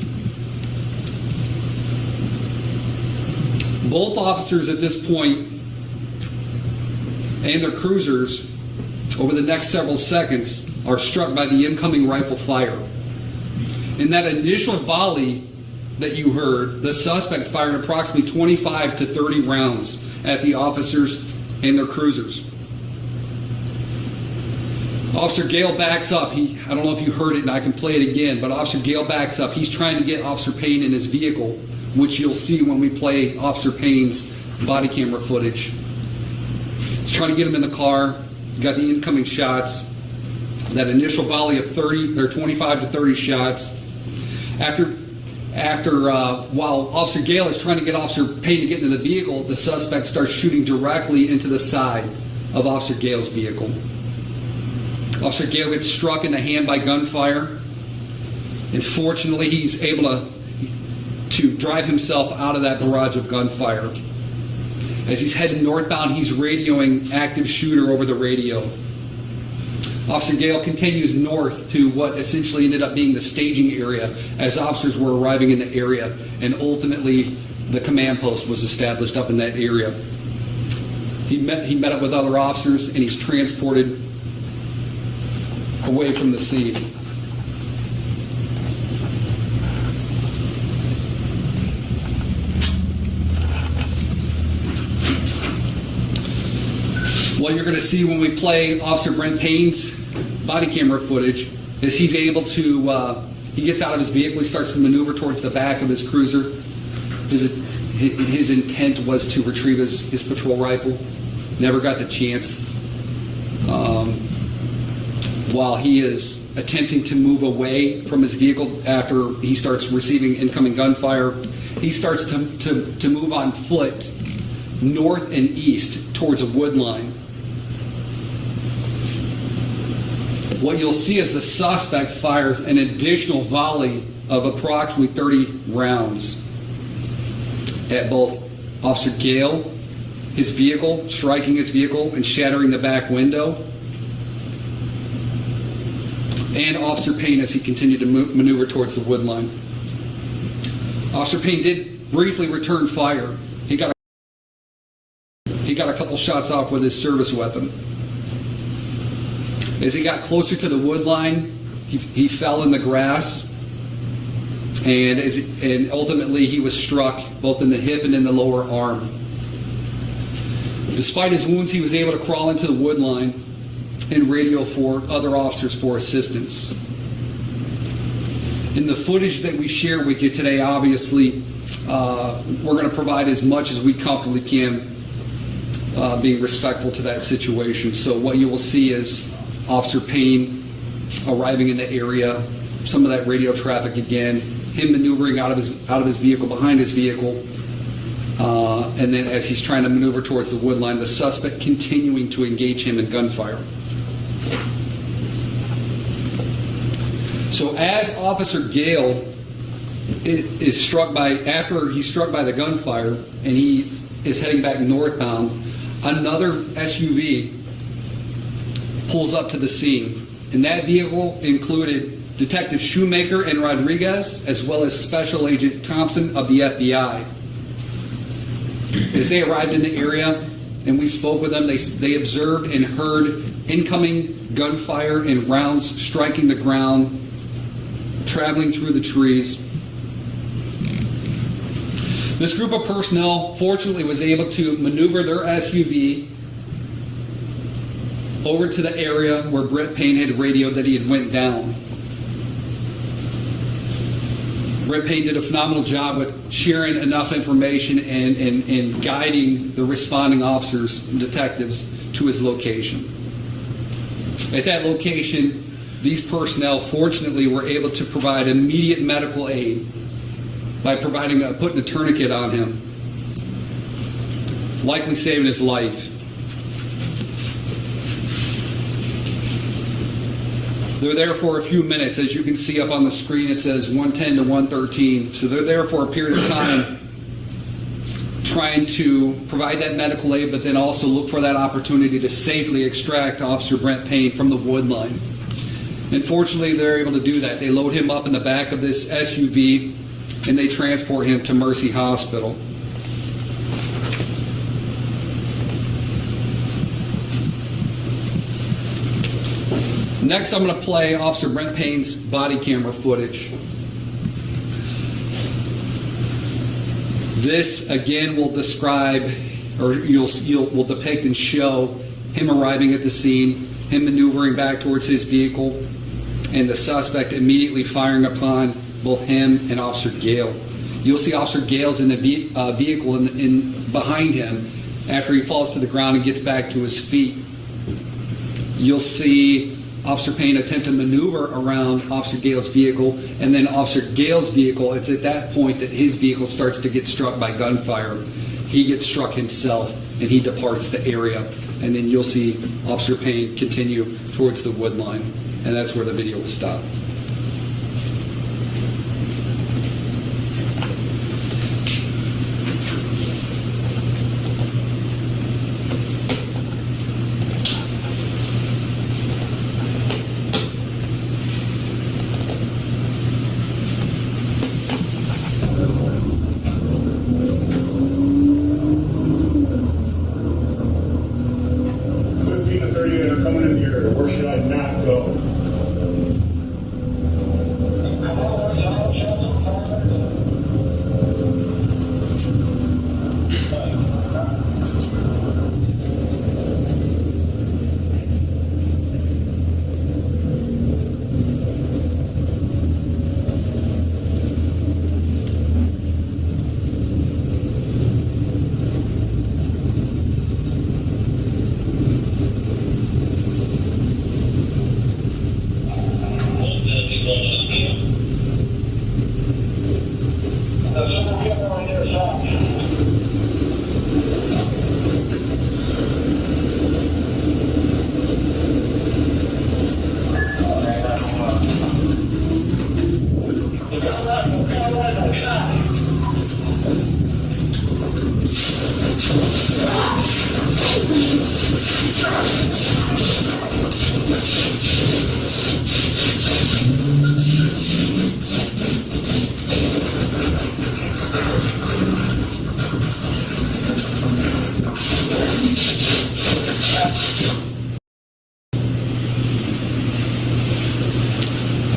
Both officers at this point and their cruisers over the next several seconds are struck by the incoming rifle fire. In that initial volley that you heard, the suspect fired approximately 25 to 30 rounds at the officers and their cruisers. Officer Gale backs up. I don't know if you heard it, and I can play it again, but Officer Gale backs up. He's trying to get Officer Payne in his vehicle, which you'll see when we play Officer Payne's body camera footage. He's trying to get him in the car. You got the incoming shots. That initial volley of 25 to 30 shots. While Officer Gale is trying to get Officer Payne to get into the vehicle, the suspect starts shooting directly into the side of Officer Gale's vehicle. Officer Gale gets struck in the hand by gunfire, and fortunately he's able to drive himself out of that barrage of gunfire. As he's heading northbound, he's radioing active shooter over the radio. Officer Gale continues north to what essentially ended up being the staging area as officers were arriving in the area, and ultimately the command post was established up in that area. He met up with other officers, and he's transported away from the scene. What you're going to see when we play Officer Brent Payne's body camera footage is he's able to, he gets out of his vehicle, he starts to maneuver towards the back of his cruiser. His intent was to retrieve his patrol rifle. Never got the chance. While he is attempting to move away from his vehicle after he starts receiving incoming gunfire, he starts to move on foot north and east towards a wood line. What you'll see is the suspect fires an additional volley of approximately 30 rounds at both Officer Gale, his vehicle, striking his vehicle and shattering the back window, and Officer Payne as he continued to maneuver towards the wood line. Officer Payne did briefly return fire. He got a couple shots off with his service weapon. As he got closer to the wood line, he fell in the grass, and ultimately he was struck both in the hip and in the lower arm. Despite his wounds, he was able to crawl into the wood line and radio for other officers for assistance. In the footage that we share with you today, obviously, we're going to provide as much as we comfortably can, being respectful to that situation. So what you will see is Officer Payne arriving in the area, some of that radio traffic again, him maneuvering out of his vehicle, behind his vehicle, and then as he's trying to maneuver towards the wood line, the suspect continuing to engage him in gunfire. So as Officer Gale is struck by, after he's struck by the gunfire and he is heading back northbound, another SUV pulls up to the scene. And that vehicle included Detective Shoemaker and Rodriguez, as well as Special Agent Thompson of the FBI. As they arrived in the area and we spoke with them, they observed and heard incoming gunfire and rounds striking the ground, traveling through the trees. This group of personnel fortunately was able to maneuver their SUV over to the area where Brett Payne had radioed that he had went down. Brett Payne did a phenomenal job with sharing enough information and guiding the responding officers and detectives to his location. At that location, these personnel fortunately were able to provide immediate medical aid by putting a tourniquet on him, likely saving his life. They're there for a few minutes. As you can see up on the screen, it says 110 to 113. So they're there for a period of time trying to provide that medical aid, but then also look for that opportunity to safely extract Officer Brent Payne from the wood line. And fortunately, they're able to do that. They load him up in the back of this SUV and they transport him to Mercy Hospital. Next, I'm going to play Officer Brent Payne's body camera footage. This again will describe, or will depict and show him arriving at the scene, him maneuvering back towards his vehicle, and the suspect immediately firing upon both him and Officer Gale. You'll see Officer Gale's in the vehicle in behind him after he falls to the ground and gets back to his feet. You'll see Officer Payne attempt to maneuver around Officer Gale's vehicle, and then Officer Gale's vehicle, it's at that point that his vehicle starts to get struck by gunfire. He gets struck himself, and he departs the area. And then you'll see Officer Payne continue towards the wood line, and that's where the video will stop.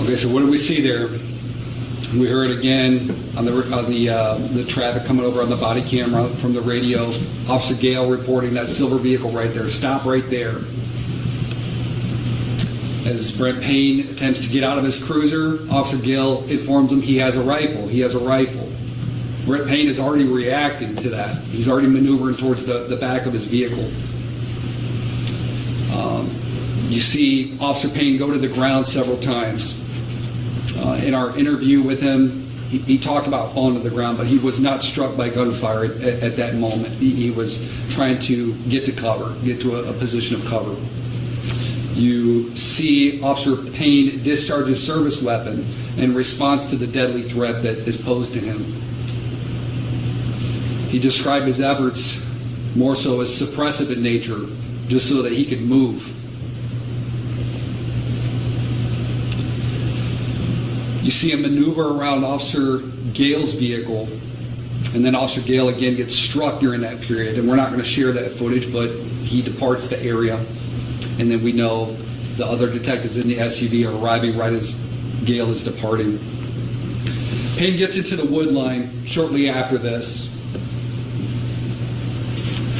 Okay, so what do we see there? We heard again on the traffic coming over on the body camera from the radio, Officer Gale reporting that silver vehicle right there. Stop right there. As Brent Payne attempts to get out of his cruiser, Officer Gale informs him he has a rifle. He has a rifle. Brent Payne is already reacting to that. He's already maneuvering towards the back of his vehicle. You see Officer Payne go to the ground several times. In our interview with him, he talked about falling to the ground, but he was not struck by gunfire at that moment. He was trying to get to cover, get to a position of cover. You see Officer Payne discharge his service weapon in response to the deadly threat that is posed to him. He described his efforts more so as suppressive in nature, just so that he could move. You see a maneuver around Officer Gale's vehicle, and then Officer Gale again gets struck during that period. And we're not going to share that footage, but he departs the area. And then we know the other detectives in the SUV are arriving right as Gale is departing. Payne gets into the wood line shortly after this.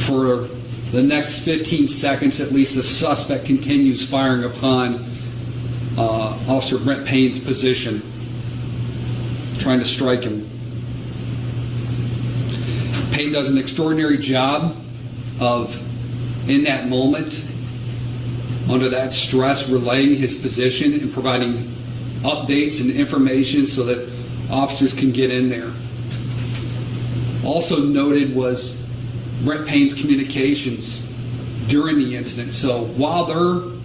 For the next 15 seconds at least, the suspect continues firing upon Officer Brent Payne's position, trying to strike him. Payne does an extraordinary job of, in that moment, under that stress, relaying his position and providing updates and information so that officers can get in there. Also noted was Brent Payne's communications during the incident. So while they're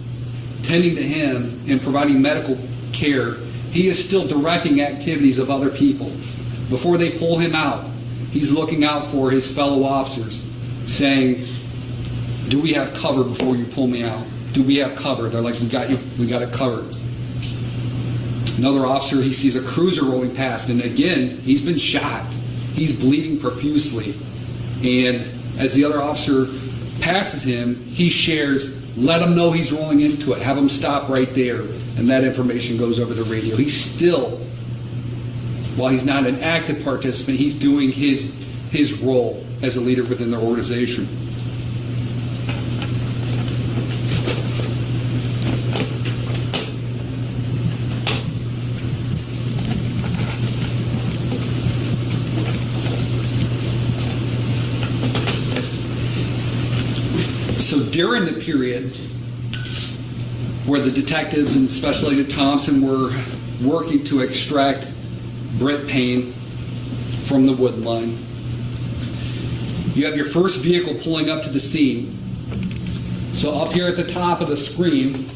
tending to him and providing medical care, he is still directing activities of other people. Before they pull him out, he's looking out for his fellow officers, saying, "Do we have cover before you pull me out? Do we have cover?" They're like, "We got you. We got it covered." Another officer, he sees a cruiser rolling past, and again, he's been shot. He's bleeding profusely. And as the other officer passes him, he shares, "Let him know he's rolling into it. Have him stop right there." And that information goes over the radio. He's still, while he's not an active participant, he's doing his role as a leader within their organization. So during the period where the detectives and Special Agent Thompson were working to extract Brent Payne from the wood line, you have your first vehicle pulling up to the scene. So up here at the top of the screen,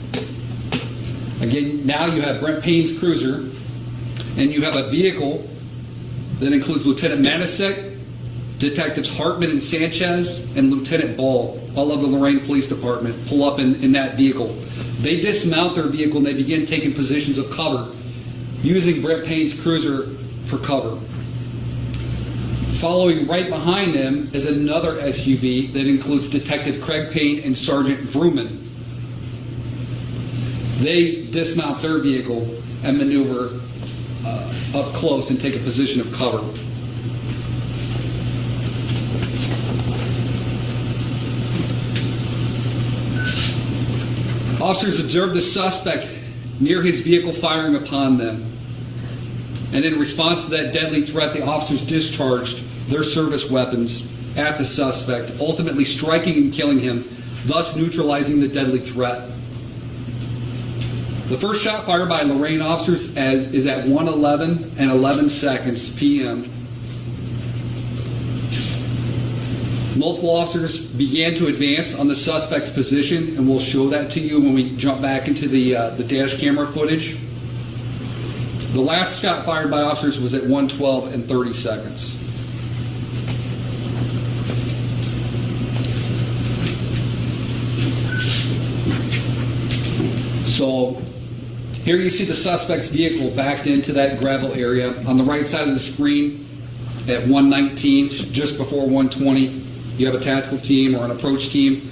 again, now you have Brent Payne's cruiser, and you have a vehicle that includes Lieutenant Manasek, Detectives Hartman and Sanchez, and Lieutenant Ball, all of the Lorain Police Department, pull up in that vehicle. They dismount their vehicle and they begin taking positions of cover, using Brent Payne's cruiser for cover. Following right behind them is another SUV that includes Detective Craig Payne and Sergeant Vrooman. They dismount their vehicle and maneuver up close and take a position of cover. Officers observed the suspect near his vehicle firing upon them. And in response to that deadly threat, the officers discharged their service weapons at the suspect, ultimately striking and killing him, thus neutralizing the deadly threat. The first shot fired by Lorain officers is at 1:11 and 11 seconds p.m. Multiple officers began to advance on the suspect's position, and we'll show that to you when we jump back into the dash camera footage. The last shot fired by officers was at 1:12 and 30 seconds. So here you see the suspect's vehicle backed into that gravel area. On the right side of the screen at 1:19, just before 1:20, you have a tactical team or an approach team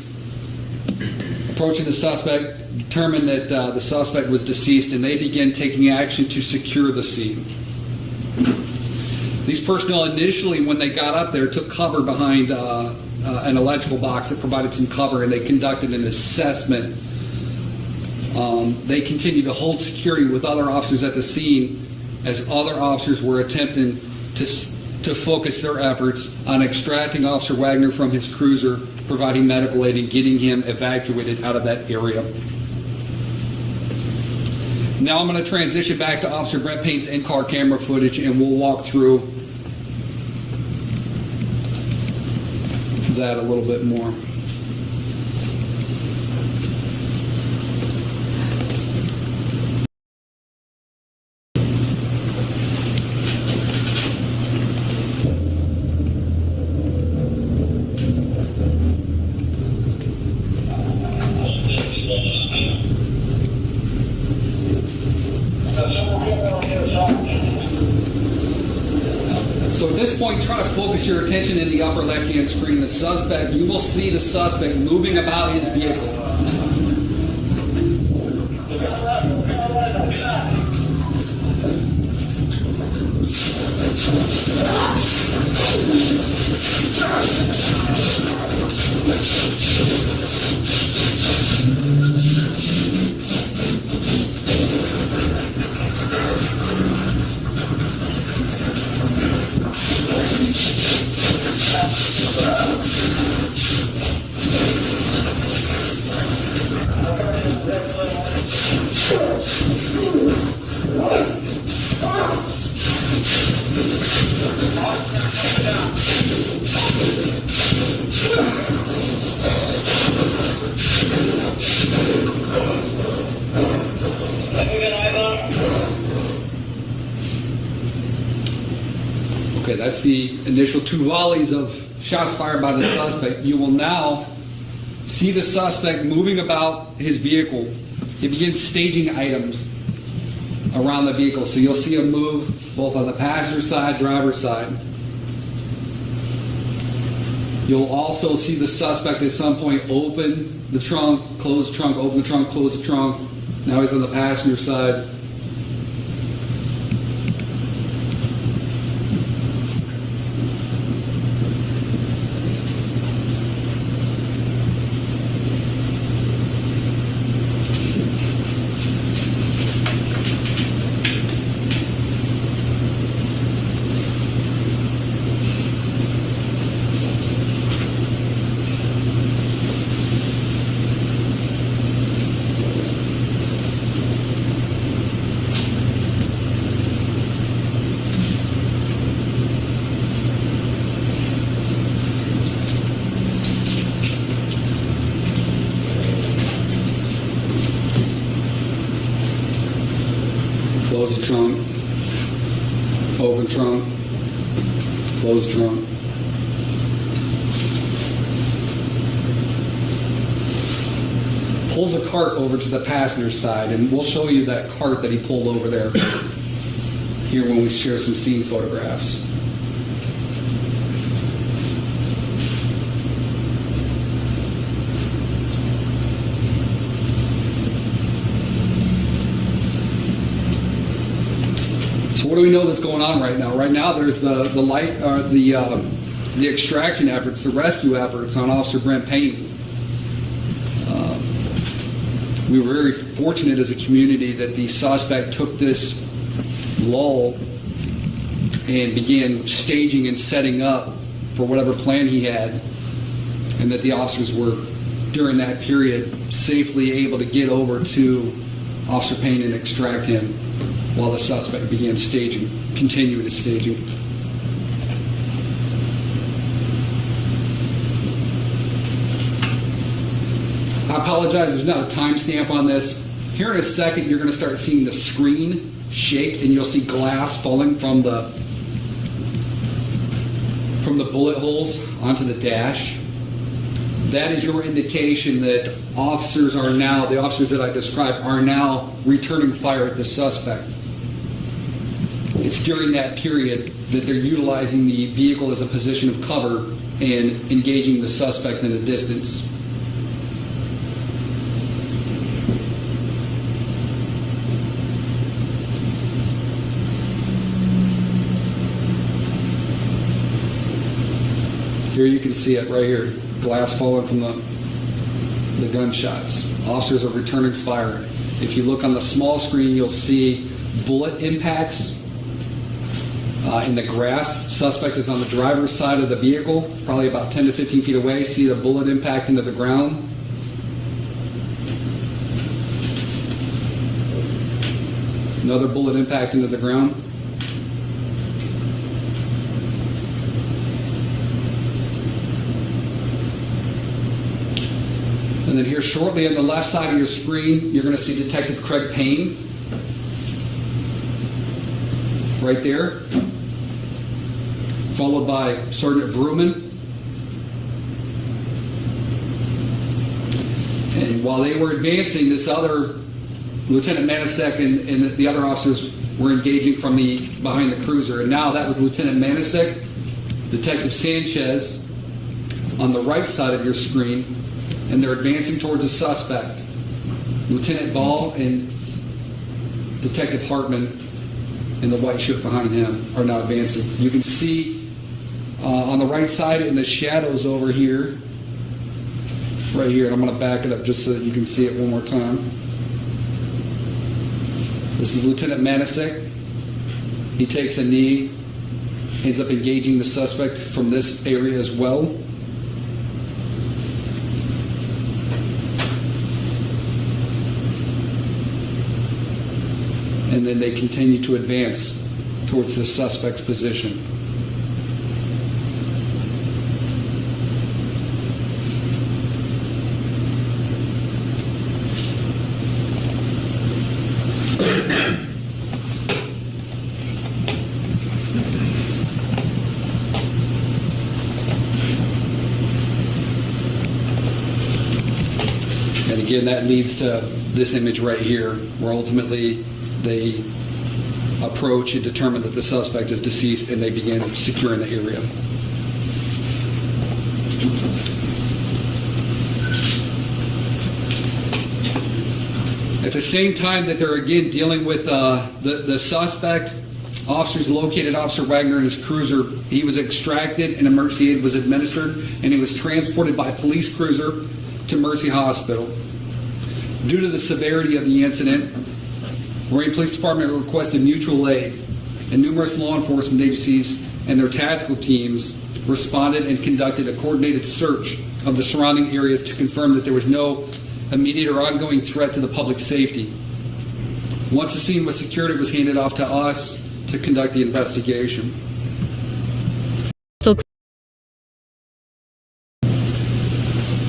approaching the suspect, determined that the suspect was deceased, and they begin taking action to secure the scene. These personnel initially, when they got up there, took cover behind an electrical box that provided some cover, and they conducted an assessment. They continued to hold security with other officers at the scene as other officers were attempting to focus their efforts on extracting Officer Wagner from his cruiser, providing medical aid, and getting him evacuated out of that area. Now I'm going to transition back to Officer Brent Payne's in-car camera footage, and we'll walk through that a little bit more. Several people on the other side. So at this point, try to focus your attention in the upper left-hand screen. The suspect, you will see the suspect moving about his vehicle. Okay, that's the initial 2 volleys of shots fired by the suspect. You will now see the suspect moving about his vehicle. He begins staging items around the vehicle. So you'll see him move both on the passenger side, driver's side. You'll also see the suspect at some point open the trunk, close the trunk, open the trunk, close the trunk. Now he's on the passenger side. Close the trunk, open trunk, close trunk. Pulls a cart over to the passenger side, and we'll show you that cart that he pulled over there here when we share some scene photographs. So what do we know that's going on right now? Right now, there's the extraction efforts, the rescue efforts on Officer Brent Payne. We were very fortunate as a community that the suspect took this lull and began staging and setting up for whatever plan he had, and that the officers were, during that period, safely able to get over to Officer Payne and extract him while the suspect began staging, continuing his staging. I apologize, there's not a timestamp on this. Here in a second, you're going to start seeing the screen shake, and you'll see glass falling from the bullet holes onto the dash. That is your indication that officers are now, the officers that I described, are now returning fire at the suspect. It's during that period that they're utilizing the vehicle as a position of cover and engaging the suspect in the distance. Here you can see it right here, glass falling from the gunshots. Officers are returning fire. If you look on the small screen, you'll see bullet impacts in the grass. Suspect is on the driver's side of the vehicle, probably about 10 to 15 feet away. See the bullet impact into the ground. Another bullet impact into the ground. And then here shortly on the left side of your screen, you're going to see Detective Craig Payne. Right there. Followed by Sergeant Vrooman. And while they were advancing, this other Lieutenant Manasek and the other officers were engaging from behind the cruiser. And now that was Lieutenant Manasek, Detective Sanchez on the right side of your screen, and they're advancing towards the suspect. Lieutenant Ball and Detective Hartman in the white shirt behind him are now advancing. You can see on the right side in the shadows over here, right here, and I'm going to back it up just so that you can see it one more time. This is Lieutenant Manasek. He takes a knee, ends up engaging the suspect from this area as well. And then they continue to advance towards the suspect's position. And again, that leads to this image right here, where ultimately they approach and determine that the suspect is deceased, and they begin securing the area. At the same time that they're again dealing with the suspect, officers located Officer Wagner in his cruiser. He was extracted and emergency aid was administered, and he was transported by police cruiser to Mercy Hospital. Due to the severity of the incident, Lorain Police Department requested mutual aid, and numerous law enforcement agencies and their tactical teams responded and conducted a coordinated search of the surrounding areas to confirm that there was no immediate or ongoing threat to the public safety. Once the scene was secured, it was handed off to us to conduct the investigation.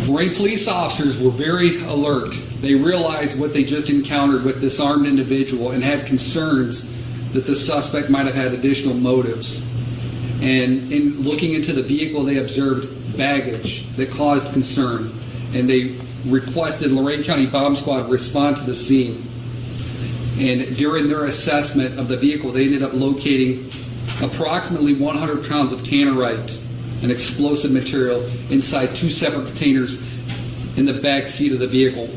Lorain police officers were very alert. They realized what they just encountered with this armed individual and had concerns that the suspect might have had additional motives. And in looking into the vehicle, they observed baggage that caused concern, and they requested Lorain County Bomb Squad respond to the scene. And during their assessment of the vehicle, they ended up locating approximately 100 pounds of tannerite, an explosive material, inside two separate containers in the back seat of the vehicle.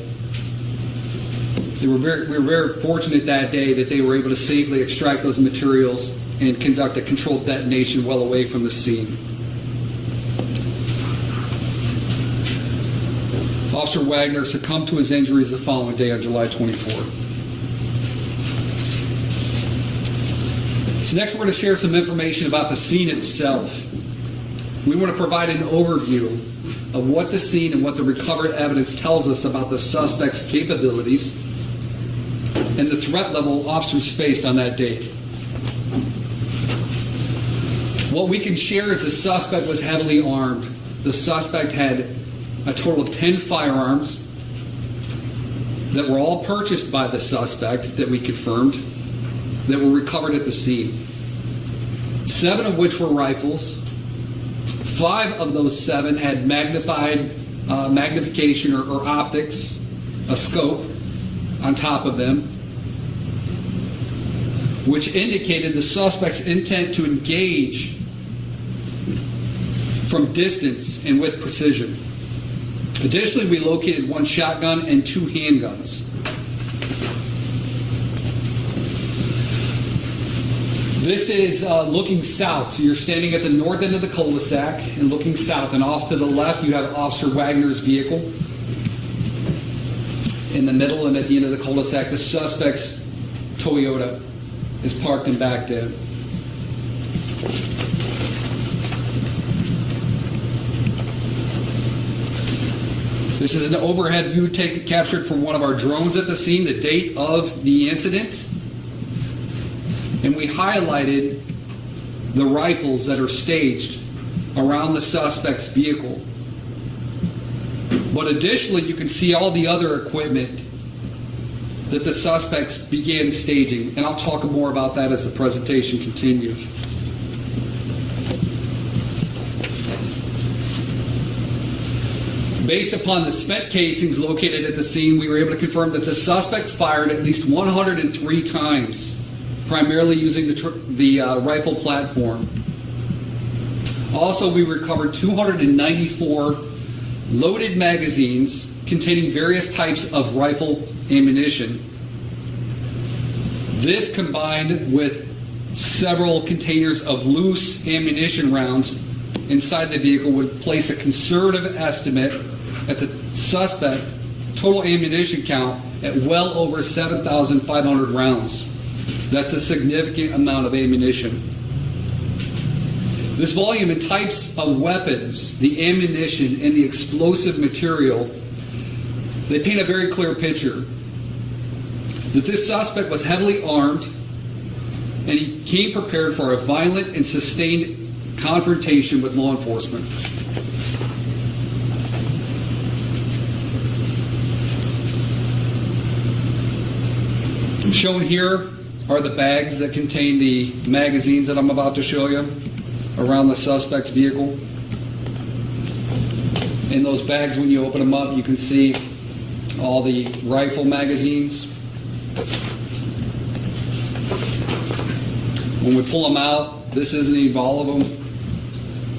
We were very fortunate that day that they were able to safely extract those materials and conduct a controlled detonation well away from the scene. Officer Wagner succumbed to his injuries the following day on July 24th. So next we're going to share some information about the scene itself. We want to provide an overview of what the scene and what the recovered evidence tells us about the suspect's capabilities and the threat level officers faced on that date. What we can share is the suspect was heavily armed. The suspect had a total of 10 firearms that were all purchased by the suspect that we confirmed that were recovered at the scene. 7 of which were rifles. 5 of those 7 had magnification or optics, a scope on top of them, which indicated the suspect's intent to engage from distance and with precision. Additionally, we located 1 shotgun and 2 handguns. This is looking south, so you're standing at the north end of the cul-de-sac and looking south, and off to the left you have Officer Wagner's vehicle. In the middle and at the end of the cul-de-sac, the suspect's Toyota is parked and backed in. This is an overhead view captured from one of our drones at the scene, the date of the incident. And we highlighted the rifles that are staged around the suspect's vehicle. But additionally, you can see all the other equipment that the suspects began staging. And I'll talk more about that as the presentation continues. Based upon the spent casings located at the scene, we were able to confirm that the suspect fired at least 103 times, primarily using the rifle platform. Also, we recovered 294 loaded magazines containing various types of rifle ammunition. This, combined with several containers of loose ammunition rounds inside the vehicle, would place a conservative estimate at the suspect total ammunition count at well over 7,500 rounds. That's a significant amount of ammunition. This volume and types of weapons, the ammunition, and the explosive material, they paint a very clear picture that this suspect was heavily armed and he came prepared for a violent and sustained confrontation with law enforcement. Shown here are the bags that contain the magazines that I'm about to show you around the suspect's vehicle. In those bags, when you open them up, you can see all the rifle magazines. When we pull them out, this isn't even all of them.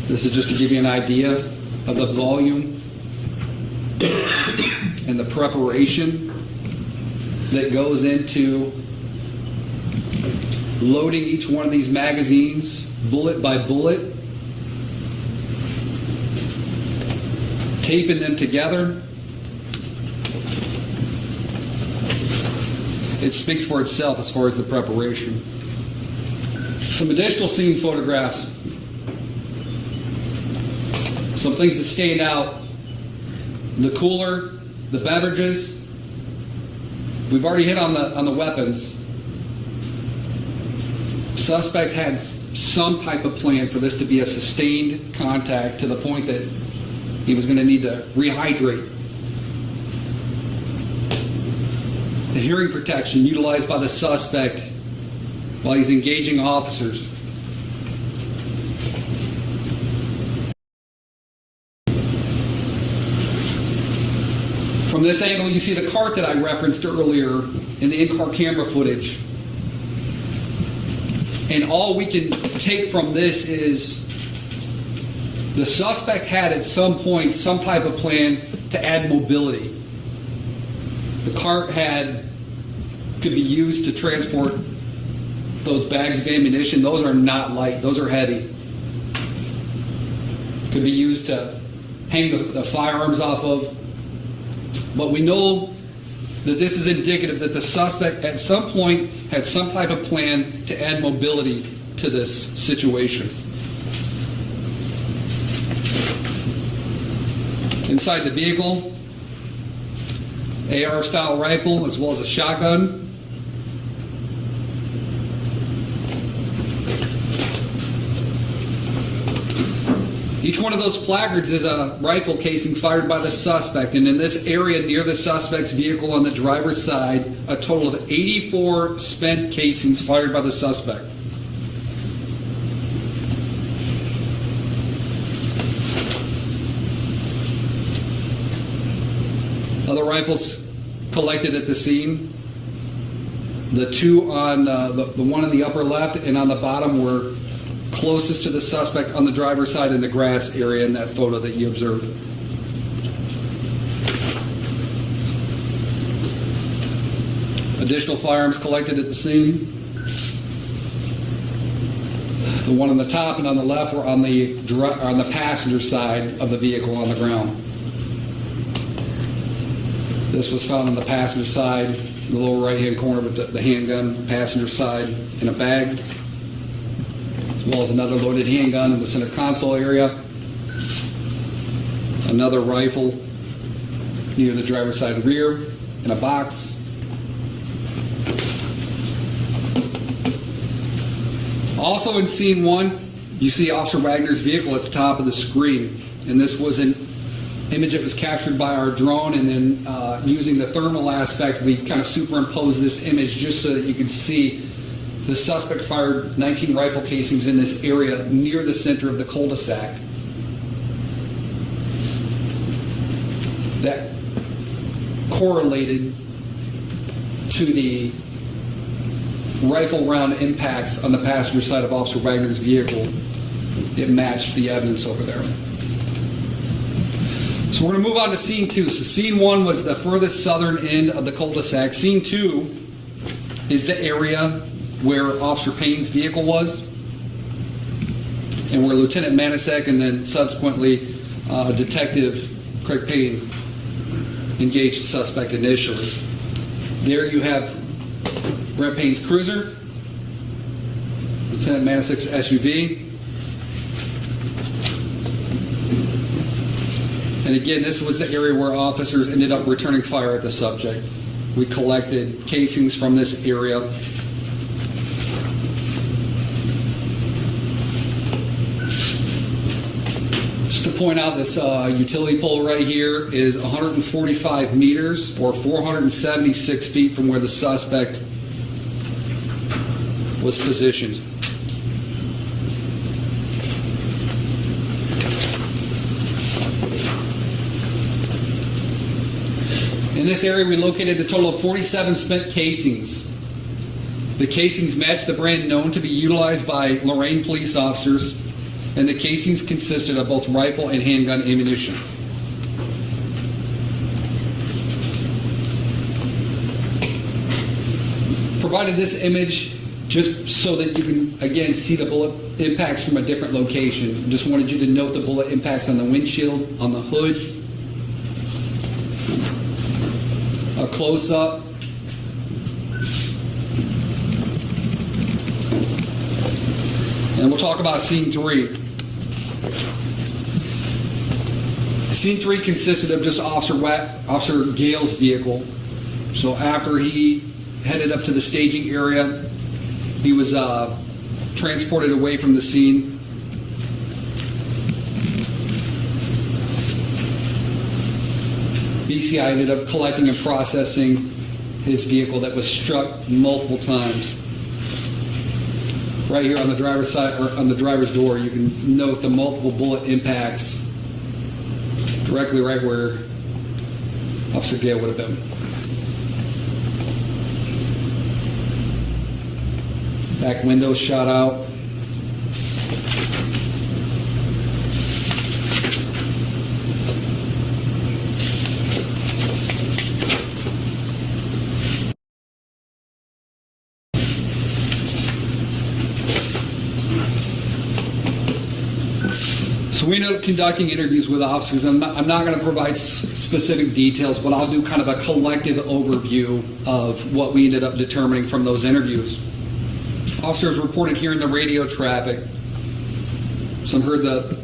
This is just to give you an idea of the volume and the preparation that goes into loading each one of these magazines bullet by bullet, taping them together. It speaks for itself as far as the preparation. Some additional scene photographs. Some things that stand out. The cooler, the beverages. We've already hit on the weapons. Suspect had some type of plan for this to be a sustained contact to the point that he was going to need to rehydrate. The hearing protection utilized by the suspect while he's engaging officers. From this angle, you see the cart that I referenced earlier in the in-car camera footage. And all we can take from this is the suspect had at some point some type of plan to add mobility. The cart could be used to transport those bags of ammunition. Those are not light, those are heavy. Could be used to hang the firearms off of. But we know that this is indicative that the suspect at some point had some type of plan to add mobility to this situation. Inside the vehicle, AR-style rifle as well as a shotgun. Each one of those placards is a rifle casing fired by the suspect, and in this area near the suspect's vehicle on the driver's side, a total of 84 spent casings fired by the suspect. Other rifles collected at the scene. The two on the one in the upper left and on the bottom were closest to the suspect on the driver's side in the grass area in that photo that you observed. Additional firearms collected at the scene. The one on the top and on the left were on the passenger side of the vehicle on the ground. This was found on the passenger side, the lower right-hand corner with the handgun, passenger side in a bag, as well as another loaded handgun in the center console area, another rifle near the driver's side rear in a box, also in scene one, you see Officer Wagner's vehicle at the top of the screen, and this was an image that was captured by our drone, and then using the thermal aspect, we kind of superimposed this image just so that you could see the suspect fired 19 rifle casings in this area near the center of the cul-de-sac. that correlated to the rifle round impacts on the passenger side of Officer Wagner's vehicle. It matched the evidence over there. So we're going to move on to scene 2. So scene 1 was the furthest southern end of the cul-de-sac. Scene 2 is the area where Officer Payne's vehicle was, and where Lieutenant Manasek and then subsequently Detective Craig Payne engaged the suspect initially. There you have Brent Payne's cruiser, Lieutenant Manasek's SUV. And again, this was the area where officers ended up returning fire at the subject. We collected casings from this area. Just to point out, this utility pole right here is 145 meters or 476 feet from where the suspect was positioned. In this area, we located a total of 47 spent casings. The casings matched the brand known to be utilized by Lorain police officers, and the casings consisted of both rifle and handgun ammunition. Provided this image just so that you can, again, see the bullet impacts from a different location. Just wanted you to note the bullet impacts on the windshield, on the hood. A close-up. And we'll talk about scene 3. Scene 3 consisted of just Officer Gale's vehicle. So after he headed up to the staging area, he was transported away from the scene. BCI ended up collecting and processing his vehicle that was struck multiple times. Right here on the driver's side, or on the driver's door, you can note the multiple bullet impacts directly right where Officer Gale would have been. Back window shot out. So we ended up conducting interviews with officers. I'm not going to provide specific details, but I'll do kind of a collective overview of what we ended up determining from those interviews. Officers reported hearing the radio traffic. Some heard the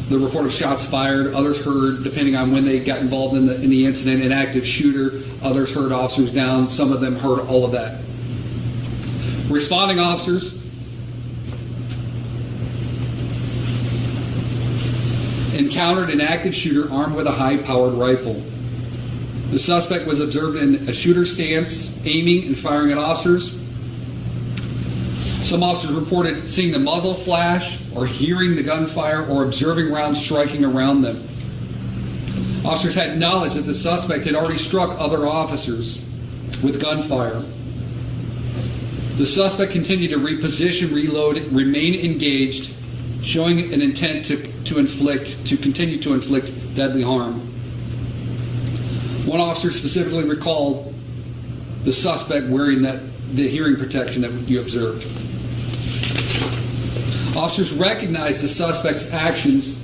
report of shots fired. Others heard, depending on when they got involved in the incident, an active shooter. Others heard officers down. Some of them heard all of that. Responding officers encountered an active shooter armed with a high-powered rifle. The suspect was observed in a shooter stance, aiming and firing at officers. Some officers reported seeing the muzzle flash, or hearing the gunfire, or observing rounds striking around them. Officers had knowledge that the suspect had already struck other officers with gunfire. The suspect continued to reposition, reload, remain engaged, showing an intent to continue to inflict deadly harm. One officer specifically recalled the suspect wearing the hearing protection that you observed. Officers recognized the suspect's actions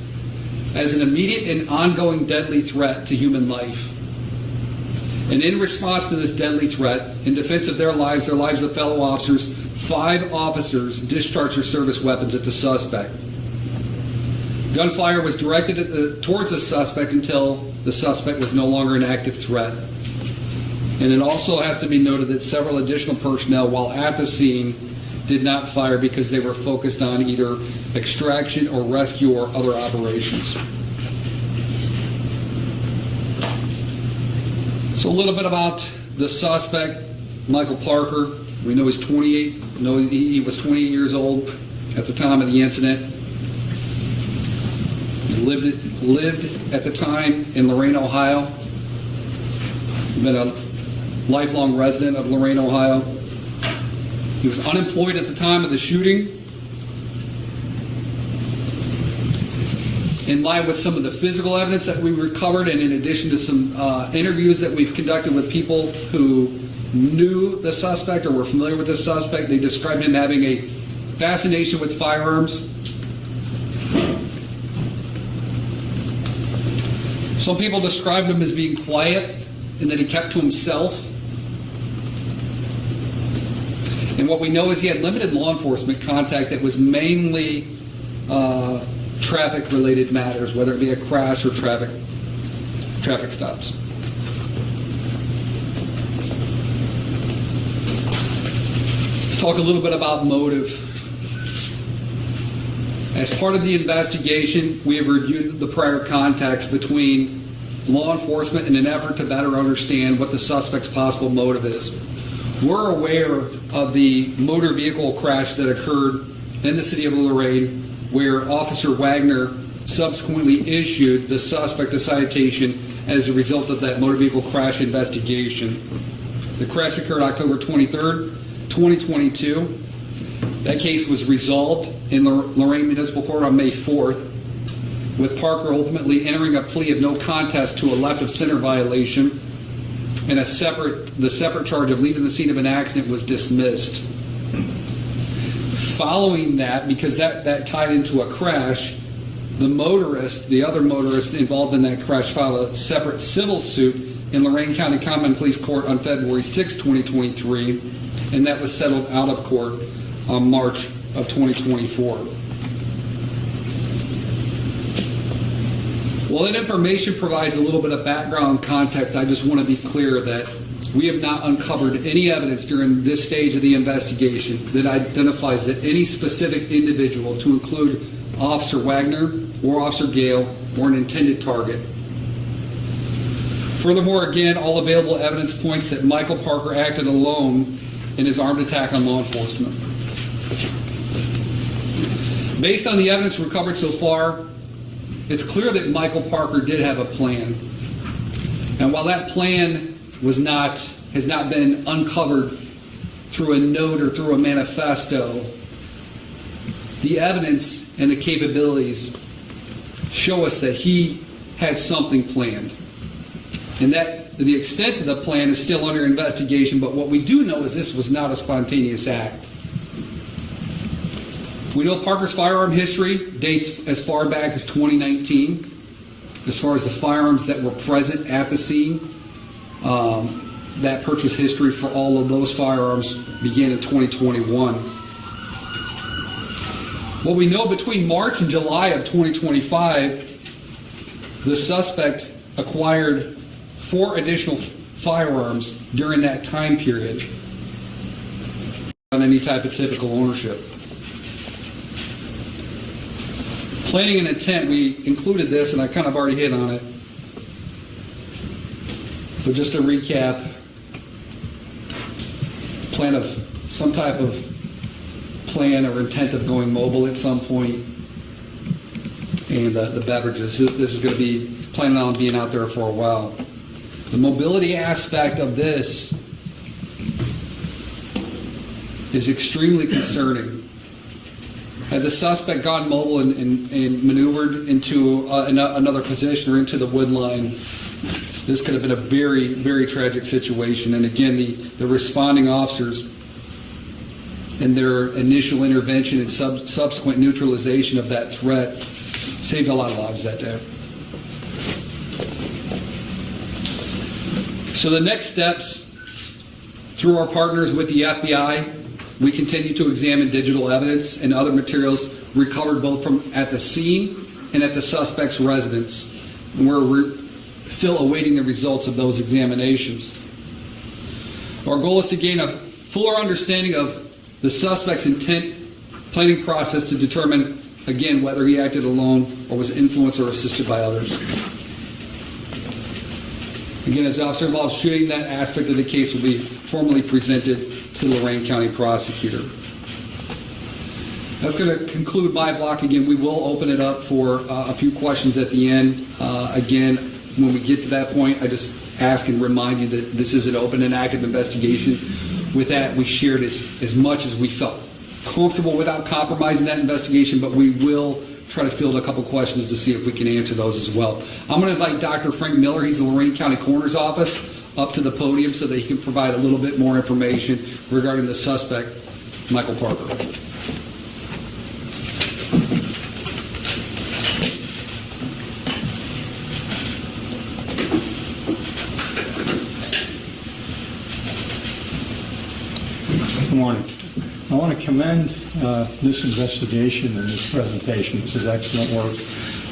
as an immediate and ongoing deadly threat to human life. And in response to this deadly threat, in defense of their lives of fellow officers, 5 officers discharged their service weapons at the suspect. Gunfire was directed towards the suspect until the suspect was no longer an active threat. And it also has to be noted that several additional personnel, while at the scene, did not fire because they were focused on either extraction or rescue or other operations. So a little bit about the suspect, Michael Parker. We know he's 28. We know he was 28 years old at the time of the incident. He's lived at the time in Lorain, Ohio. been a lifelong resident of Lorain, Ohio. He was unemployed at the time of the shooting. In line with some of the physical evidence that we recovered, and in addition to some interviews that we've conducted with people who knew the suspect or were familiar with the suspect, they described him having a fascination with firearms. Some people described him as being quiet and that he kept to himself. And what we know is he had limited law enforcement contact that was mainly traffic-related matters, whether it be a crash or traffic stops. Let's talk a little bit about motive. As part of the investigation, we have reviewed the prior contacts between law enforcement in an effort to better understand what the suspect's possible motive is. We're aware of the motor vehicle crash that occurred in the city of Lorain, where Officer Wagner subsequently issued the suspect a citation as a result of that motor vehicle crash investigation. The crash occurred October 23rd, 2022. That case was resolved in Lorain Municipal Court on May 4th, with Parker ultimately entering a plea of no contest to a left of center violation, and the separate charge of leaving the scene of an accident was dismissed. Following that, because that tied into a crash, the other motorist involved in that crash filed a separate civil suit in Lorain County Common Pleas Court on February 6, 2023, and that was settled out of court on March of 2024. While that information provides a little bit of background context, I just want to be clear that we have not uncovered any evidence during this stage of the investigation that identifies that any specific individual, to include Officer Wagner or Officer Gale, or an intended target. Furthermore, again, all available evidence points that Michael Parker acted alone in his armed attack on law enforcement. Based on the evidence recovered so far, it's clear that Michael Parker did have a plan. And while that plan has not been uncovered through a note or through a manifesto, the evidence and the capabilities show us that he had something planned. And that the extent of the plan is still under investigation, but what we do know is this was not a spontaneous act. We know Parker's firearm history dates as far back as 2019, as far as the firearms that were present at the scene. That purchase history for all of those firearms began in 2021. What we know between March and July of 2025, the suspect acquired 4 additional firearms during that time period on any type of typical ownership. Planning and intent, we included this, and I kind of already hit on it. But just to recap, plan of some type of plan or intent of going mobile at some point, and the beverages. This is going to be planning on being out there for a while. The mobility aspect of this is extremely concerning. Had the suspect gone mobile and maneuvered into another position or into the wood line, this could have been a very, very tragic situation. And again, the responding officers and their initial intervention and subsequent neutralization of that threat saved a lot of lives that day. So the next steps, through our partners with the FBI, we continue to examine digital evidence and other materials recovered both from at the scene and at the suspect's residence. And we're still awaiting the results of those examinations. Our goal is to gain a fuller understanding of the suspect's intent planning process to determine, again, whether he acted alone or was influenced or assisted by others. Again, as the officer involved shooting, that aspect of the case will be formally presented to the Lorain County prosecutor. That's going to conclude my block. Again, we will open it up for a few questions at the end. Again, when we get to that point, I just ask and remind you that this is an open and active investigation. With that, we shared as much as we felt comfortable without compromising that investigation, but we will try to field a couple questions to see if we can answer those as well. I'm going to invite Dr. Frank Miller, he's the Lorain County Coroner's Office, up to the podium so that he can provide a little bit more information regarding the suspect, Michael Parker. Good morning. I want to commend this investigation and this presentation. This is excellent work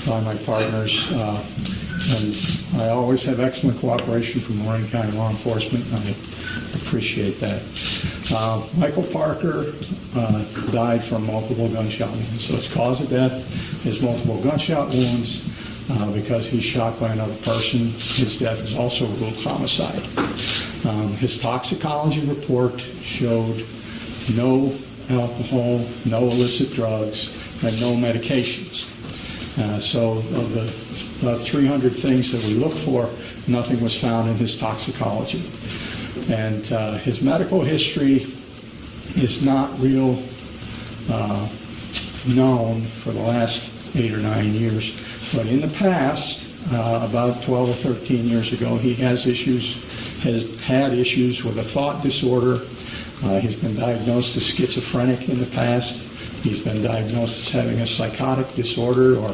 by my partners, and I always have excellent cooperation from Lorain County law enforcement, and I appreciate that. Michael Parker died from multiple gunshot wounds, so his cause of death is multiple gunshot wounds. Because he's shot by another person, his death is also ruled homicide. His toxicology report showed no alcohol, no illicit drugs, and no medications. So of the about 300 things that we look for, nothing was found in his toxicology. And his medical history is not real known for the last 8 or 9 years. But in the past, about 12 or 13 years ago, he has had issues with a thought disorder. He's been diagnosed as schizophrenic in the past. He's been diagnosed as having a psychotic disorder or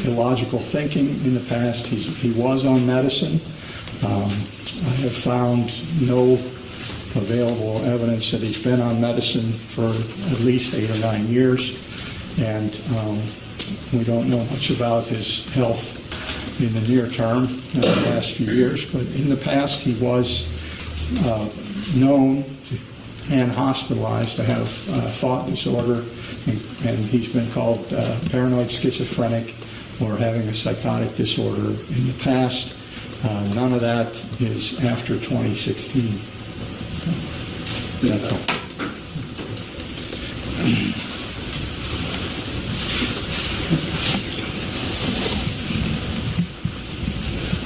illogical thinking in the past. He was on medicine. I have found no available evidence that he's been on medicine for at least 8 or 9 years. And we don't know much about his health in the near term in the last few years, but in the past he was known and hospitalized to have thought disorder, and he's been called paranoid schizophrenic or having a psychotic disorder in the past. None of that is after 2016. That's all.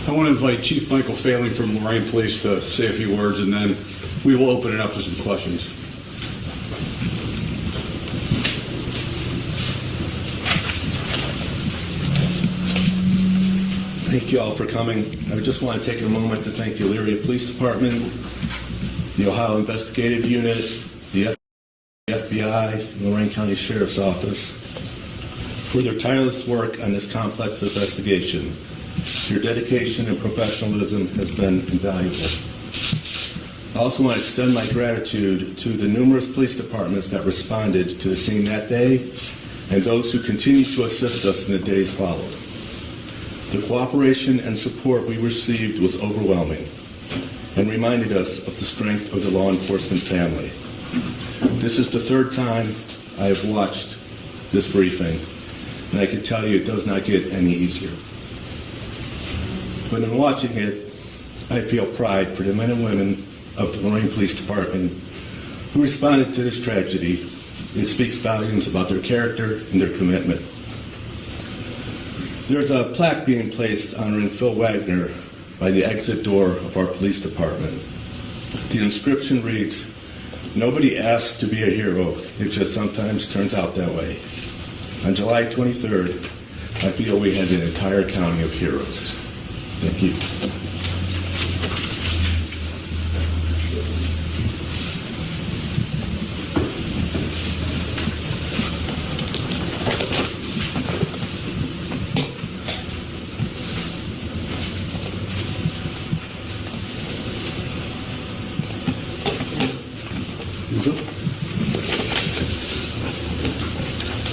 I want to invite Chief Michael Failing from Lorain Police to say a few words, and then we will open it up to some questions. Thank you all for coming. I just want to take a moment to thank the Elyria Police Department, the Ohio Investigative Unit, the FBI, Lorain County Sheriff's Office for their tireless work on this complex investigation. Your dedication and professionalism has been invaluable. I also want to extend my gratitude to the numerous police departments that responded to the scene that day and those who continue to assist us in the days followed. The cooperation and support we received was overwhelming and reminded us of the strength of the law enforcement family. This is the third time I have watched this briefing, and I can tell you it does not get any easier. But in watching it, I feel pride for the men and women of the Lorain Police Department who responded to this tragedy. It speaks volumes about their character and their commitment. There's a plaque being placed honoring Phil Wagner by the exit door of our police department. The inscription reads, "Nobody asked to be a hero, it just sometimes turns out that way." On July 23rd, I feel we had an entire county of heroes. Thank you.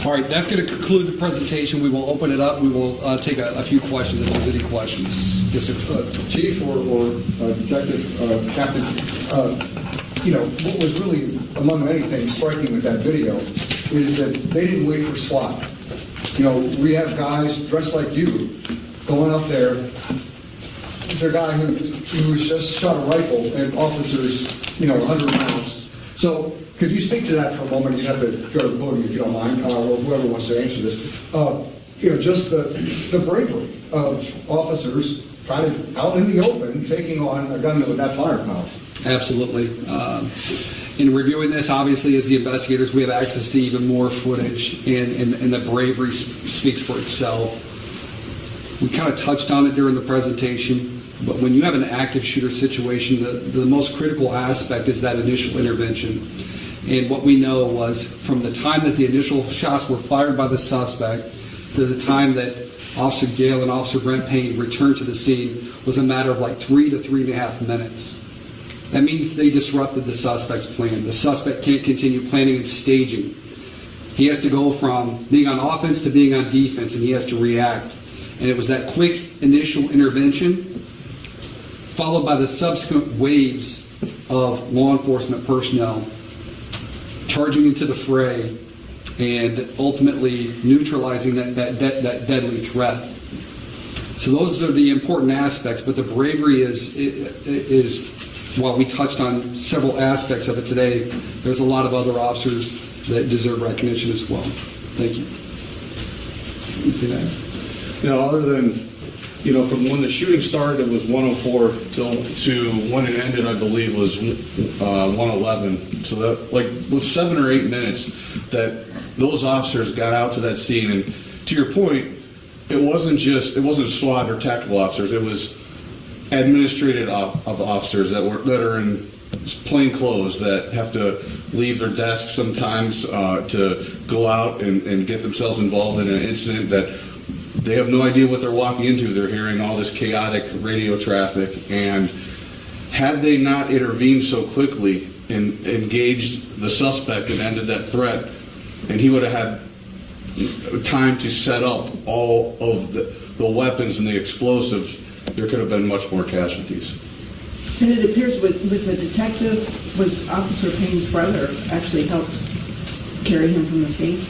All right, that's going to conclude the presentation. We will open it up. We will take a few questions if there's any questions. Yes, sir. Chief or Detective Captain, what was really, among many things, striking with that video is that they didn't wait for SWAT. We have guys dressed like you going up there. There's a guy who just shot a rifle at officers, 100 rounds. So could you speak to that for a moment? You have to go to the podium if you don't mind, or whoever wants to answer this. Just the bravery of officers kind of out in the open taking on a gunman with that firepower. Absolutely. In reviewing this, obviously, as the investigators, we have access to even more footage, and the bravery speaks for itself. We kind of touched on it during the presentation, but when you have an active shooter situation, the most critical aspect is that initial intervention. And what we know was from the time that the initial shots were fired by the suspect to the time that Officer Gale and Officer Brent Payne returned to the scene was a matter of like 3 to 3.5 minutes. That means they disrupted the suspect's plan. The suspect can't continue planning and staging. He has to go from being on offense to being on defense, and he has to react. And it was that quick initial intervention followed by the subsequent waves of law enforcement personnel charging into the fray and ultimately neutralizing that deadly threat. So those are the important aspects, but the bravery is while we touched on several aspects of it today, there's a lot of other officers that deserve recognition as well. Thank you. Other than, from when the shooting started, it was 104 to when it ended, I believe, was 111. So that, with 7 or 8 minutes that those officers got out to that scene. And to your point, it wasn't SWAT or tactical officers. It was administrative officers that are in plain clothes that have to leave their desks sometimes to go out and get themselves involved in an incident that they have no idea what they're walking into. They're hearing all this chaotic radio traffic, and had they not intervened so quickly and engaged the suspect and ended that threat, and he would have had time to set up all of the weapons and the explosives, there could have been much more casualties. And it appears was Officer Payne's brother actually helped carry him from the scene?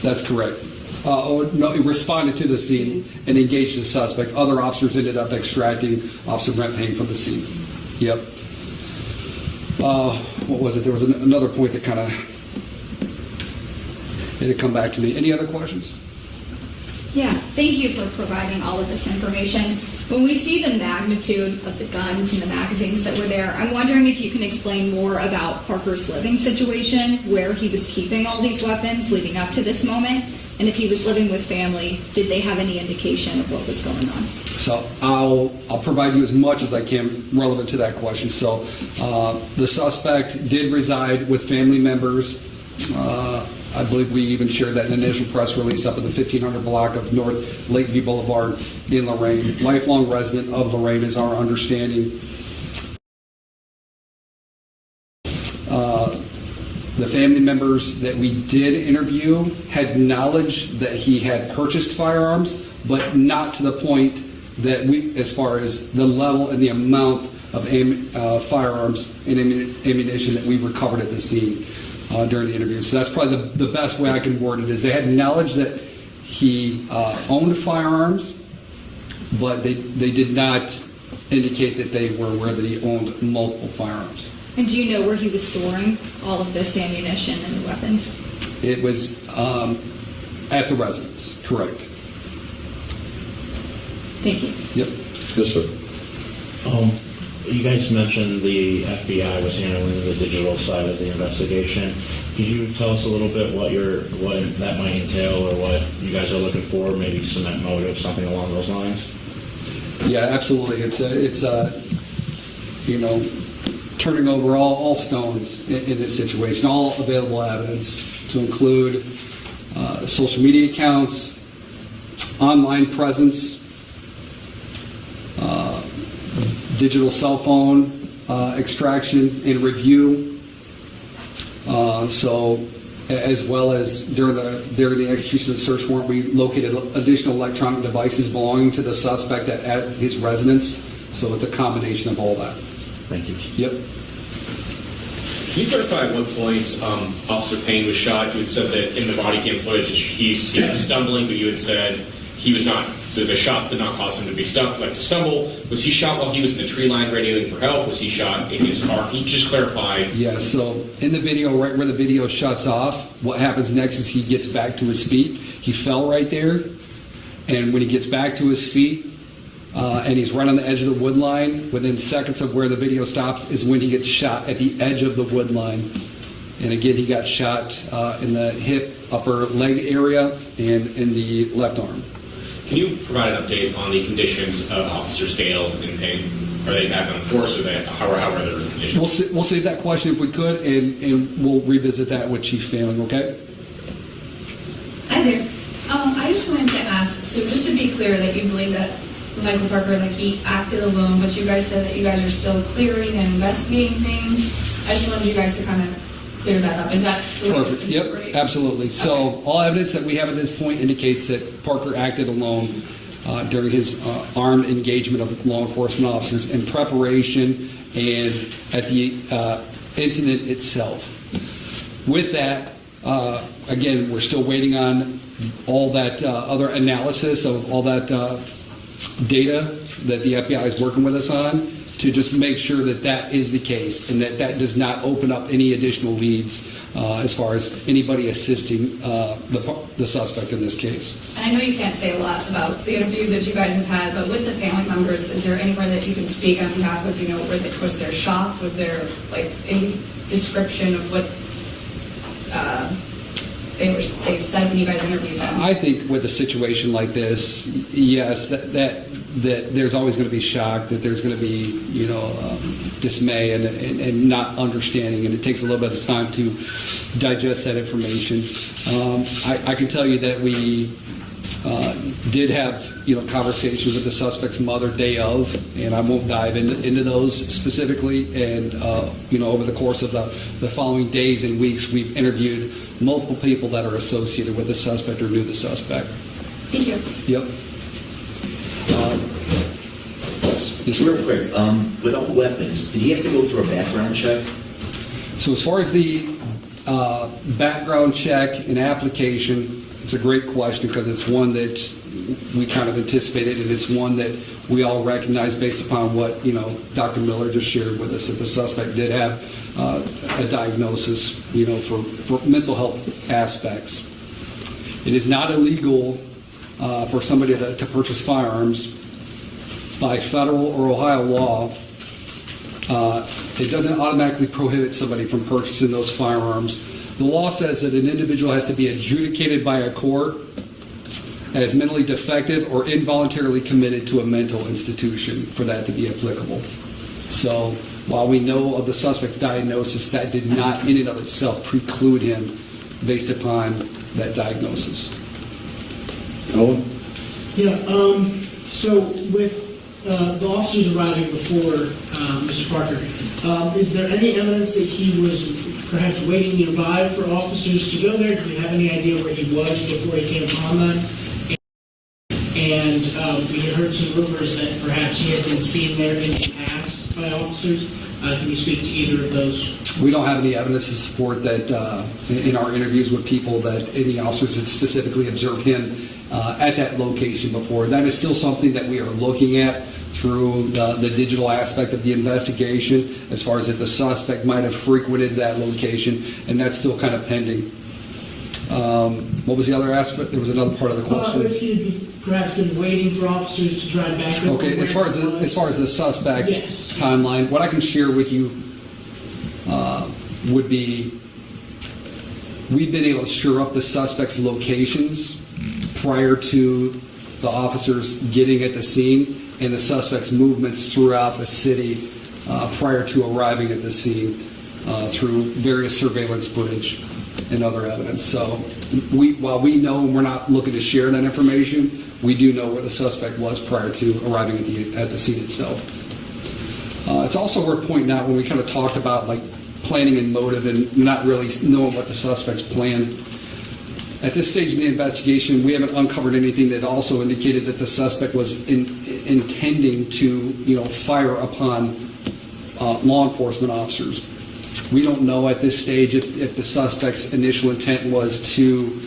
That's correct. No, he responded to the scene and engaged the suspect. Other officers ended up extracting Officer Brent Payne from the scene. Yep. What was it? There was another point that kind of had come back to me. Any other questions? Yeah, thank you for providing all of this information. When we see the magnitude of the guns and the magazines that were there, I'm wondering if you can explain more about Parker's living situation, where he was keeping all these weapons leading up to this moment, and if he was living with family, did they have any indication of what was going on? So I'll provide you as much as I can relevant to that question. So the suspect did reside with family members. I believe we even shared that in an initial press release up in the 1500 block of North Lakeview Boulevard in Lorain. Lifelong resident of Lorain is our understanding. The family members that we did interview had knowledge that he had purchased firearms, but not to the point that we, as far as the level and the amount of firearms and ammunition that we recovered at the scene during the interview. So that's probably the best way I can word it, is they had knowledge that he owned firearms, but they did not indicate that they were aware that he owned multiple firearms. And do you know where he was storing all of this ammunition and the weapons? It was at the residence, correct. Thank you. Yep. Yes, sir. You guys mentioned the FBI was handling the digital side of the investigation. Could you tell us a little bit what that might entail, or what you guys are looking for? Maybe cement motive, something along those lines. Yeah, absolutely. It's turning over all stones in this situation, all available evidence, to include social media accounts, online presence, digital cell phone extraction and review. So, as well as during the execution of the search warrant, we located additional electronic devices belonging to the suspect at his residence. So it's a combination of all that. Thank you. Yep. Can you clarify at what point Officer Payne was shot? You had said that in the body cam footage he's seen stumbling, but you had said he was not. The shots did not cause him to be to stumble. Was he shot while he was in the tree line radioing for help? Was he shot in his car? Can you just clarify? Yeah, so in the video, right where the video shuts off, what happens next is he gets back to his feet. He fell right there, and when he gets back to his feet, and he's right on the edge of the wood line. Within seconds of where the video stops is when he gets shot at the edge of the wood line. And again, he got shot in the hip, upper leg area, and in the left arm. Can you provide an update on the conditions of Officers Gale and Payne? Are they back on force, or how are their conditions? We'll save that question if we could, and we'll revisit that with Chief Failing, okay? Hi there. I just wanted to ask, so just to be clear that you believe that Michael Parker, like he acted alone, but you guys said that you guys are still clearing and investigating things. I just wanted you guys to kind of clear that up. Is that perfect? Yep, absolutely. So all evidence that we have at this point indicates that Parker acted alone during his armed engagement of law enforcement officers in preparation and at the incident itself. With that, again, we're still waiting on all that other analysis of all that data that the FBI is working with us on to just make sure that that is the case and that that does not open up any additional leads as far as anybody assisting the suspect in this case. And I know you can't say a lot about the interviews that you guys have had, but with the family members, is there anywhere that you can speak on behalf of, was there shock? Was there like any description of what they said when you guys interviewed them? I think with a situation like this, yes, that there's always going to be shock, that there's going to be dismay and not understanding, and it takes a little bit of time to digest that information. I can tell you that we did have conversations with the suspect's mother day of, and I won't dive into those specifically. And over the course of the following days and weeks, we've interviewed multiple people that are associated with the suspect or knew the suspect. Thank you. Yep. Real quick, with all the weapons, did he have to go through a background check? So as far as the background check and application, it's a great question because it's one that we kind of anticipated, and it's one that we all recognize based upon what Dr. Miller just shared with us, that the suspect did have a diagnosis for mental health aspects. It is not illegal for somebody to purchase firearms by federal or Ohio law. It doesn't automatically prohibit somebody from purchasing those firearms. The law says that an individual has to be adjudicated by a court as mentally defective or involuntarily committed to a mental institution for that to be applicable. So while we know of the suspect's diagnosis, that did not in and of itself preclude him based upon that diagnosis. Owen? Yeah, so with the officers arriving before Mr. Parker, is there any evidence that he was perhaps waiting nearby for officers to go there? Do you have any idea where he was before he came upon them? And we had heard some rumors that perhaps he had been seen there in the past by officers. Can you speak to either of those? We don't have any evidence to support that in our interviews with people that any officers had specifically observed him at that location before. That is still something that we are looking at through the digital aspect of the investigation as far as if the suspect might have frequented that location, and that's still kind of pending. What was the other aspect? There was another part of the question. If he had perhaps been waiting for officers to drive back. Okay, as far as the suspect timeline, what I can share with you would be we've been able to shore up the suspect's locations prior to the officers getting at the scene and the suspect's movements throughout the city prior to arriving at the scene through various surveillance footage and other evidence. So while we know and we're not looking to share that information, we do know where the suspect was prior to arriving at the scene itself. It's also worth pointing out when we kind of talked about like planning and motive and not really knowing what the suspect's planned. At this stage in the investigation, we haven't uncovered anything that also indicated that the suspect was intending to, fire upon law enforcement officers. We don't know at this stage if the suspect's initial intent was to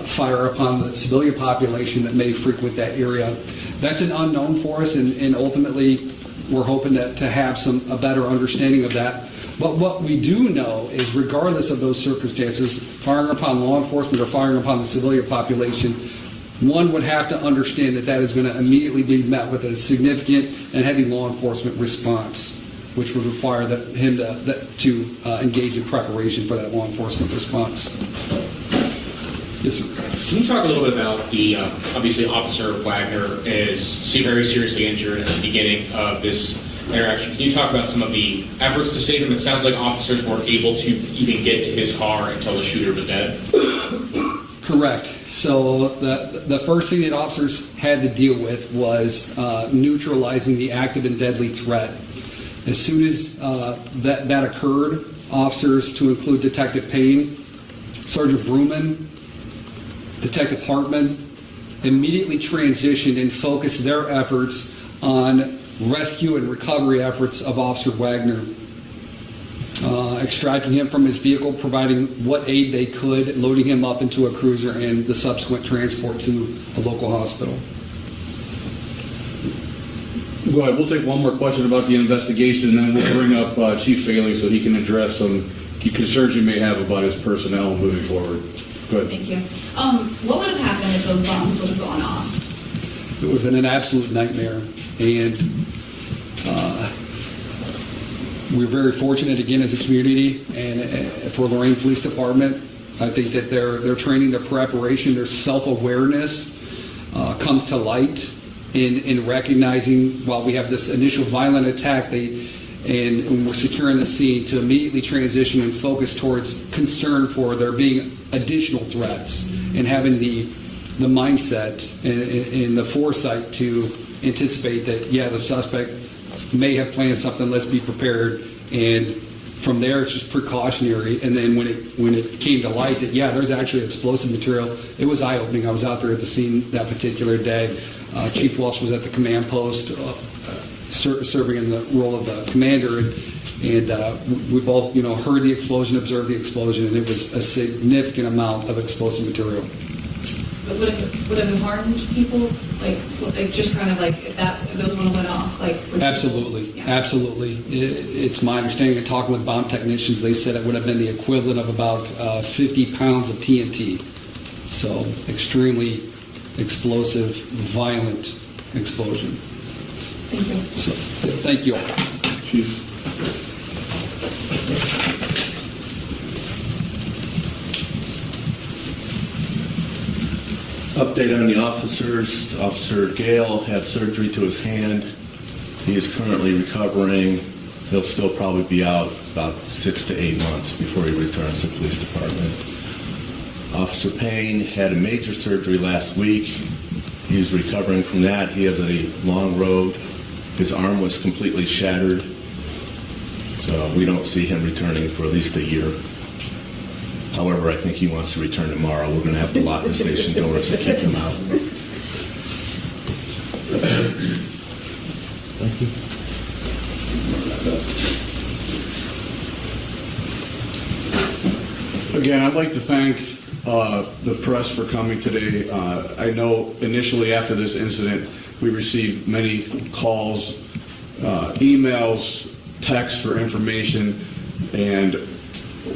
fire upon the civilian population that may frequent that area. That's an unknown for us, and ultimately we're hoping to have a better understanding of that. But what we do know is regardless of those circumstances, firing upon law enforcement or firing upon the civilian population, one would have to understand that that is going to immediately be met with a significant and heavy law enforcement response, which would require him to engage in preparation for that law enforcement response. Yes, sir. Can you talk a little bit about the, obviously Officer Wagner is very seriously injured at the beginning of this interaction. Can you talk about some of the efforts to save him? It sounds like officers weren't able to even get to his car until the shooter was dead. Correct. So the first thing that officers had to deal with was neutralizing the active and deadly threat. As soon as that occurred, officers, to include Detective Payne, Sergeant Vrooman, Detective Hartman, immediately transitioned and focused their efforts on rescue and recovery efforts of Officer Wagner, extracting him from his vehicle, providing what aid they could, loading him up into a cruiser, and the subsequent transport to a local hospital. Go ahead. We'll take one more question about the investigation, and then we'll bring up Chief Faley so he can address some concerns you may have about his personnel moving forward. Go ahead. Thank you. What would have happened if those bombs would have gone off? It would have been an absolute nightmare. And we're very fortunate, again, as a community and for Lorain Police Department. I think that their training, their preparation, their self-awareness comes to light in recognizing while we have this initial violent attack, and we're securing the scene, to immediately transition and focus towards concern for there being additional threats, and having the mindset and the foresight to anticipate that, yeah, the suspect may have planned something, let's be prepared. And from there, it's just precautionary. And then when it came to light that, yeah, there's actually explosive material, it was eye-opening. I was out there at the scene that particular day. Chief Walsh was at the command post, serving in the role of the commander, and we both, heard the explosion, observed the explosion, and it was a significant amount of explosive material. But would it have harmed people? Like just kind of like if those would have went off? Absolutely. Yeah. Absolutely. It's my understanding, and talking with bomb technicians, they said it would have been the equivalent of about 50 pounds of TNT. So extremely explosive, violent explosion. Thank you. So, thank you all. Chief. Update on the officers. Officer Gale had surgery to his hand. He is currently recovering. He'll still probably be out about 6 to 8 months before he returns to the police department. Officer Payne had a major surgery last week. He's recovering from that. He has a long road. His arm was completely shattered. So we don't see him returning for at least a year. However, I think he wants to return tomorrow. We're going to have to lock the station doors and kick him out. Thank you. Again, I'd like to thank the press for coming today. I know initially after this incident, we received many calls, emails, texts for information, and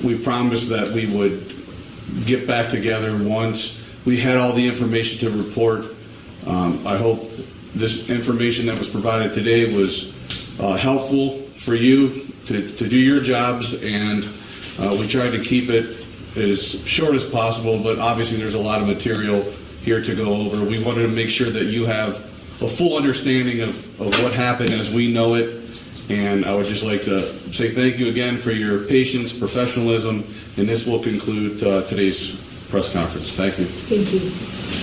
we promised that we would get back together once we had all the information to report. I hope this information that was provided today was helpful for you to do your jobs, and we tried to keep it as short as possible, but obviously there's a lot of material here to go over. We wanted to make sure that you have a full understanding of what happened as we know it. And I would just like to say thank you again for your patience, professionalism, and this will conclude today's press conference. Thank you. Thank you.